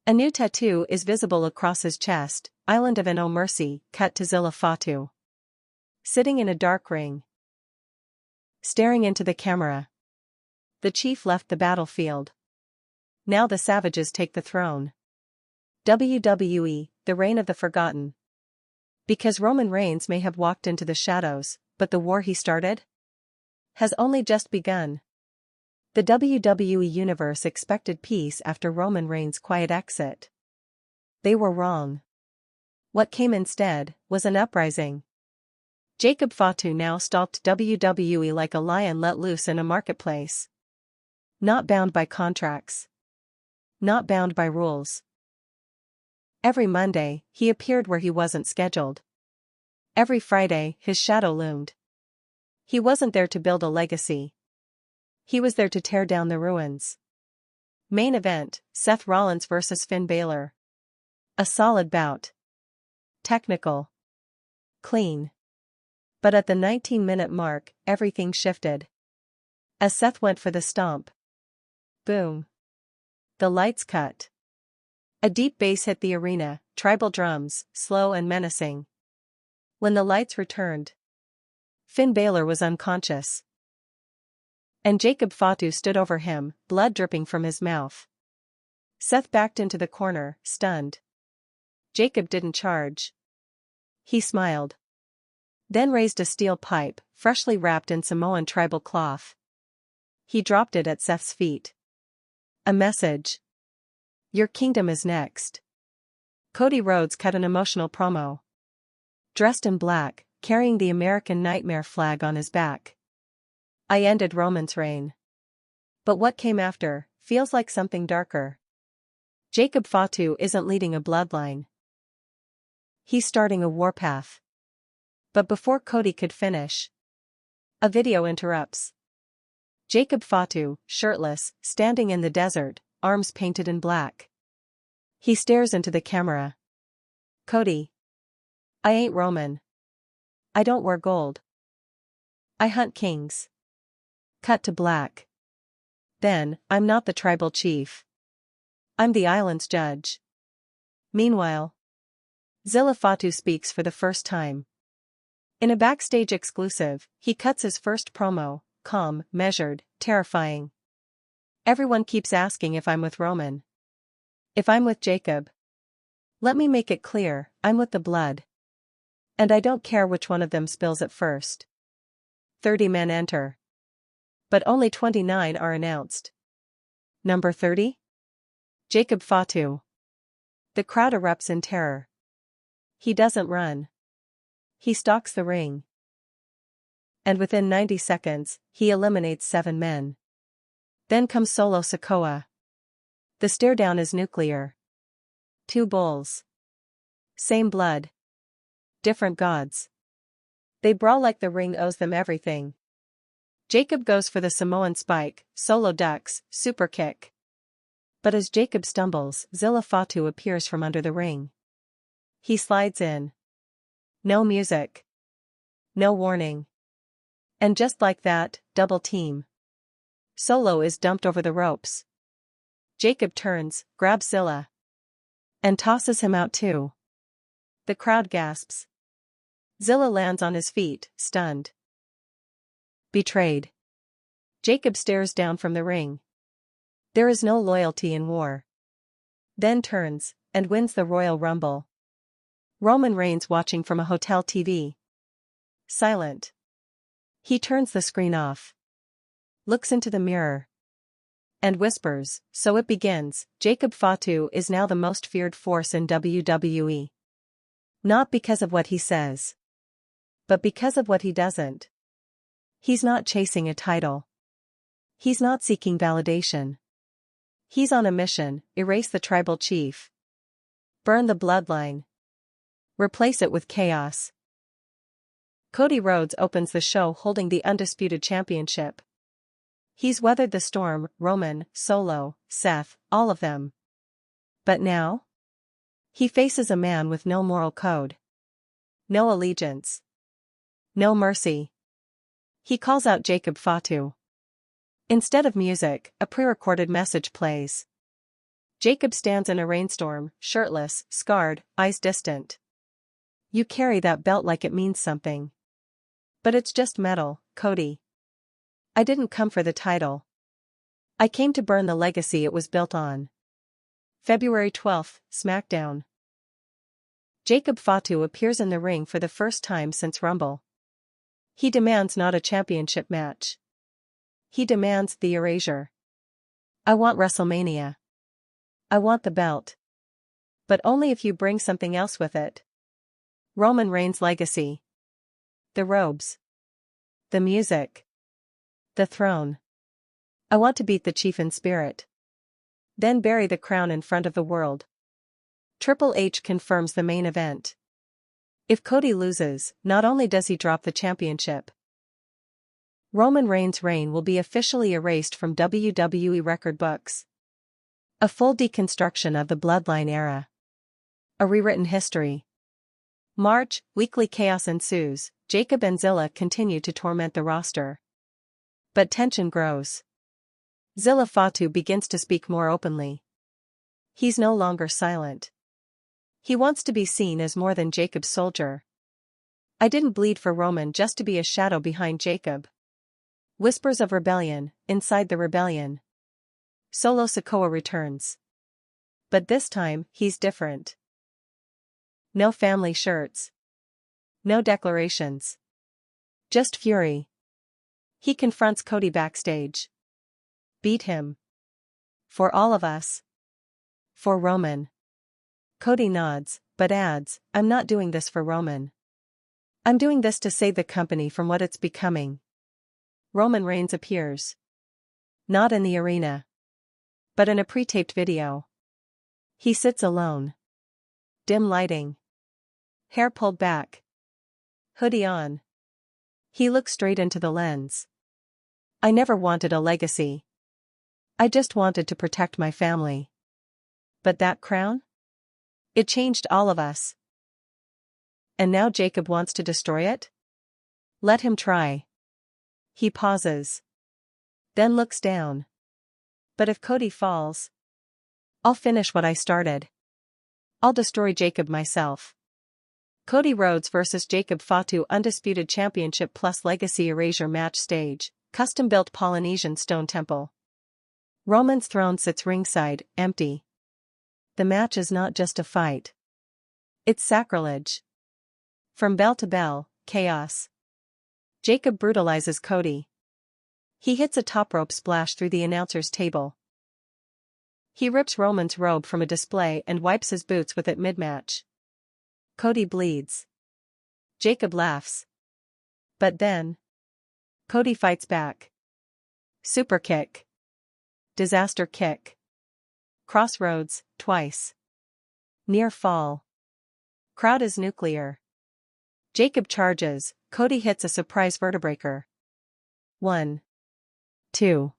A new tattoo is visible across his chest, Island of No Mercy, cut to Zilla Fatu. Sitting in a dark ring. Staring into the camera. The chief left the battlefield. Now the savages take the throne. WWE, the reign of the forgotten. Because Roman Reigns may have walked into the shadows, but the war he started has only just begun. The WWE Universe expected peace after Roman Reigns' quiet exit. They were wrong. What came instead was an uprising. Jacob Fatu now stalked WWE like a lion let loose in a marketplace. Not bound by contracts. Not bound by rules. Every Monday, he appeared where he wasn't scheduled. Every Friday, his shadow loomed. He wasn't there to build a legacy. He was there to tear down the ruins. Main event, Seth Rollins vs. Finn Balor. A solid bout. Technical. Clean. But at the 19-minute mark, everything shifted. As Seth went for the stomp. Boom. The lights cut. A deep bass hit the arena, tribal drums, slow and menacing. When the lights returned, Finn Balor was unconscious. And Jacob Fatu stood over him, blood dripping from his mouth. Seth backed into the corner, stunned. Jacob didn't charge. He smiled. Then raised a steel pipe, freshly wrapped in Samoan tribal cloth. He dropped it at Seth's feet. A message. Your kingdom is next. Cody Rhodes cut an emotional promo. Dressed in black, carrying the American Nightmare flag on his back. I ended Roman's reign. But what came after feels like something darker. Jacob Fatu isn't leading a bloodline. He's starting a warpath. But before Cody could finish, a video interrupts. Jacob Fatu, shirtless, standing in the desert, arms painted in black. He stares into the camera. Cody. I ain't Roman. I don't wear gold. I hunt kings. Cut to black. Then, I'm not the tribal chief. I'm the island's judge. Meanwhile, Zilla Fatu speaks for the first time. In a backstage exclusive, he cuts his first promo, calm, measured, terrifying. Everyone keeps asking if I'm with Roman. If I'm with Jacob. Let me make it clear, I'm with the blood. And I don't care which one of them spills it first. 30 men enter. But only 29 are announced. Number 30? Jacob Fatu. The crowd erupts in terror. He doesn't run. He stalks the ring. And within 90 seconds, he eliminates 7 men. Then comes Solo Sikoa. The stare down is nuclear. 2 bulls. Same blood. Different gods. They brawl like the ring owes them everything. Jacob goes for the Samoan spike, Solo ducks, super kick. But as Jacob stumbles, Zilla Fatu appears from under the ring. He slides in. No music. No warning. And just like that, double team. Solo is dumped over the ropes. Jacob turns, grabs Zilla. And tosses him out too. The crowd gasps. Zilla lands on his feet, stunned. Betrayed. Jacob stares down from the ring. There is no loyalty in war. Then turns, and wins the Royal Rumble. Roman Reigns watching from a hotel TV. Silent. He turns the screen off. Looks into the mirror. And whispers, so it begins. Jacob Fatu is now the most feared force in WWE. Not because of what he says. But because of what he doesn't. He's not chasing a title. He's not seeking validation. He's on a mission, erase the tribal chief. Burn the bloodline. Replace it with chaos. Cody Rhodes opens the show holding the undisputed championship. He's weathered the storm, Roman, Solo, Seth, all of them. But now? He faces a man with no moral code. No allegiance. No mercy. He calls out Jacob Fatu. Instead of music, a pre-recorded message plays. Jacob stands in a rainstorm, shirtless, scarred, eyes distant. You carry that belt like it means something. But it's just metal, Cody. I didn't come for the title. I came to burn the legacy it was built on. February 12th, SmackDown. Jacob Fatu appears in the ring for the first time since Rumble. He demands not a championship match. He demands the erasure. I want WrestleMania. I want the belt. But only if you bring something else with it. Roman Reigns' legacy. The robes. The music. The throne. I want to beat the Chief in spirit. Then bury the crown in front of the world. Triple H confirms the main event. If Cody loses, not only does he drop the championship, Roman Reigns' reign will be officially erased from WWE record books. A full deconstruction of the Bloodline era. A rewritten history. March, weekly chaos ensues. Jacob and Zilla continue to torment the roster. But tension grows. Jacob Fatu begins to speak more openly. He's no longer silent. He wants to be seen as more than Jacob's soldier. I didn't bleed for Roman just to be a shadow behind Jacob. Whispers of rebellion, inside the rebellion. Solo Sikoa returns. But this time, he's different. No family shirts. No declarations. Just fury. He confronts Cody backstage. Beat him. For all of us. For Roman. Cody nods, but adds, I'm not doing this for Roman. I'm doing this to save the company from what it's becoming. Roman Reigns appears. Not in the arena. But in a pre-taped video. He sits alone. Dim lighting. Hair pulled back. Hoodie on. He looks straight into the lens. I never wanted a legacy. I just wanted to protect my family. But that crown? It changed all of us. And now Jacob wants to destroy it? Let him try. He pauses. Then looks down. But if Cody falls, I'll finish what I started. I'll destroy Jacob myself. Cody Rhodes vs Jacob Fatu Undisputed Championship plus Legacy Erasure Match Stage, custom-built Polynesian stone temple. Roman's throne sits ringside, empty. The match is not just a fight. It's sacrilege. From bell to bell, chaos. Jacob brutalizes Cody. He hits a top rope splash through the announcer's table. He rips Roman's robe from a display and wipes his boots with it mid-match. Cody bleeds. Jacob laughs. But then, Cody fights back. Super kick. Disaster kick. Crossroads, twice. Near fall. Crowd is nuclear. Jacob charges, Cody hits a surprise vertebreaker. 1. 2.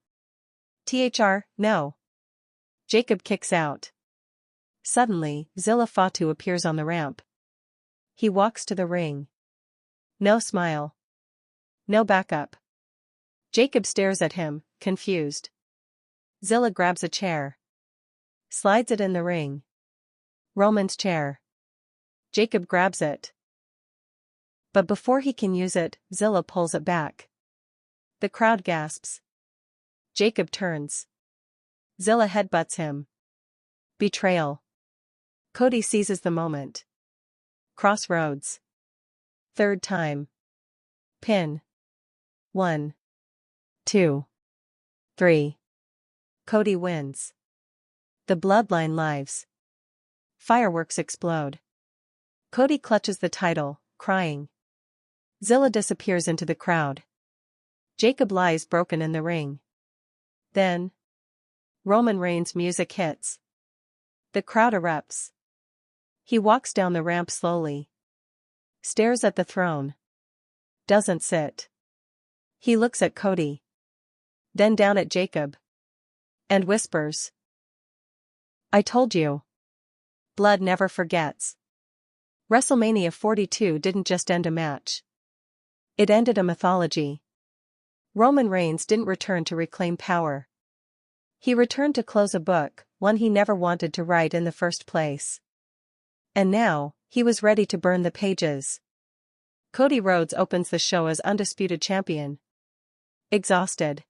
THR, no. Jacob kicks out. Suddenly, Jacob Fatu appears on the ramp. He walks to the ring. No smile. No backup. Jacob stares at him, confused. Zilla grabs a chair. Slides it in the ring. Roman's chair. Jacob grabs it. But before he can use it, Zilla pulls it back. The crowd gasps. Jacob turns. Zilla headbutts him. Betrayal. Cody seizes the moment. Crossroads. Third time. Pin. 1. 2. 3. Cody wins. The Bloodline lives. Fireworks explode. Cody clutches the title, crying. Zilla disappears into the crowd. Jacob lies broken in the ring. Then, Roman Reigns' music hits. The crowd erupts. He walks down the ramp slowly. Stares at the throne. Doesn't sit. He looks at Cody. Then down at Jacob. And whispers. I told you. Blood never forgets. WrestleMania 42 didn't just end a match. It ended a mythology. Roman Reigns didn't return to reclaim power. He returned to close a book, one he never wanted to write in the first place. And now, he was ready to burn the pages. Cody Rhodes opens the show as undisputed champion. Exhausted.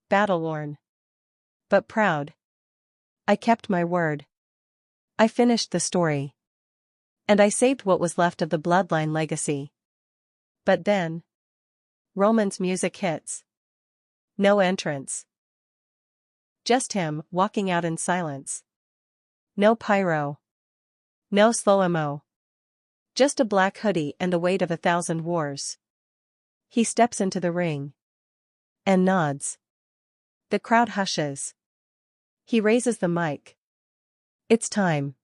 Battle-worn. But proud. I kept my word. I finished the story. And I saved what was left of the Bloodline legacy. But then, Roman's music hits. No entrance. Just him, walking out in silence. No pyro. No slow-mo. Just a black hoodie and the weight of 1,000 wars. He steps into the ring. And nods. The crowd hushes. He raises the mic. It's time.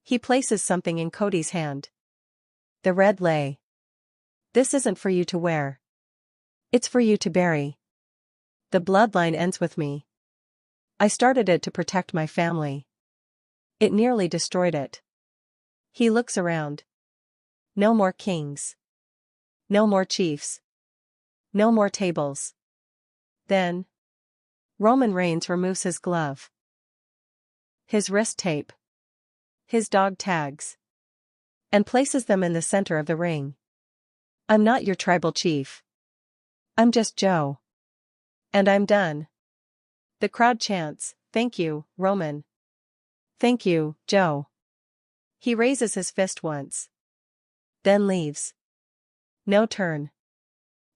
He places something in Cody's hand. The red lei. This isn't for you to wear. It's for you to bury. The bloodline ends with me. I started it to protect my family. It nearly destroyed it. He looks around. No more kings. No more chiefs. No more tables. Then Roman Reigns removes his glove, his wrist tape, his dog tags, and places them in the center of the ring. I'm not your tribal chief. I'm just Joe. And I'm done. The crowd chants, "Thank you, Roman. Thank you, Joe." He raises his fist once. Then leaves. No turn.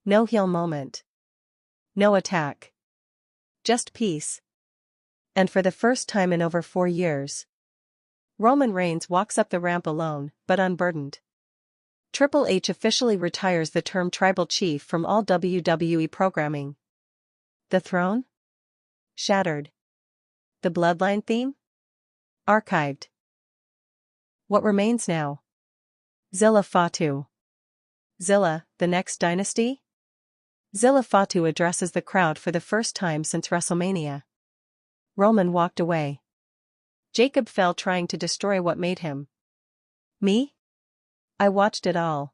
No heel moment. No attack. Just peace. And for the first time in over 4 years, Roman Reigns walks up the ramp alone, but unburdened. Triple H officially retires the term tribal chief from all WWE programming. The throne? Shattered. The bloodline theme? Archived. What remains now? Zilla Fatu. Zilla, the next dynasty? Zilla Fatu addresses the crowd for the first time since WrestleMania. Roman walked away. Jacob fell trying to destroy what made him. Me? I watched it all.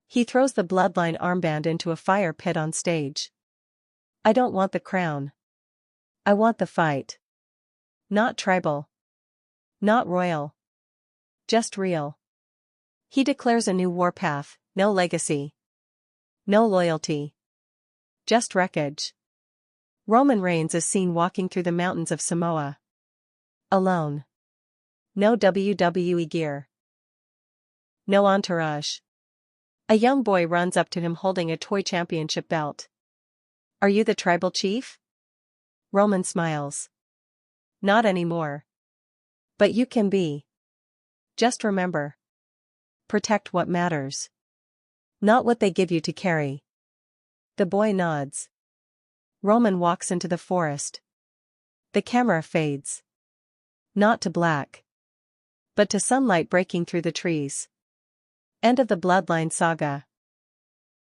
He throws the bloodline armband into a fire pit on stage. I don't want the crown. I want the fight. Not tribal. Not royal. Just real. He declares a new warpath, no legacy. No loyalty. Just wreckage. Roman Reigns is seen walking through the mountains of Samoa. Alone. No WWE gear. No entourage. A young boy runs up to him holding a toy championship belt. Are you the tribal chief? Roman smiles. Not anymore. But you can be. Just remember. Protect what matters. Not what they give you to carry. The boy nods. Roman walks into the forest. The camera fades. Not to black. But to sunlight breaking through the trees. End of the Bloodline saga.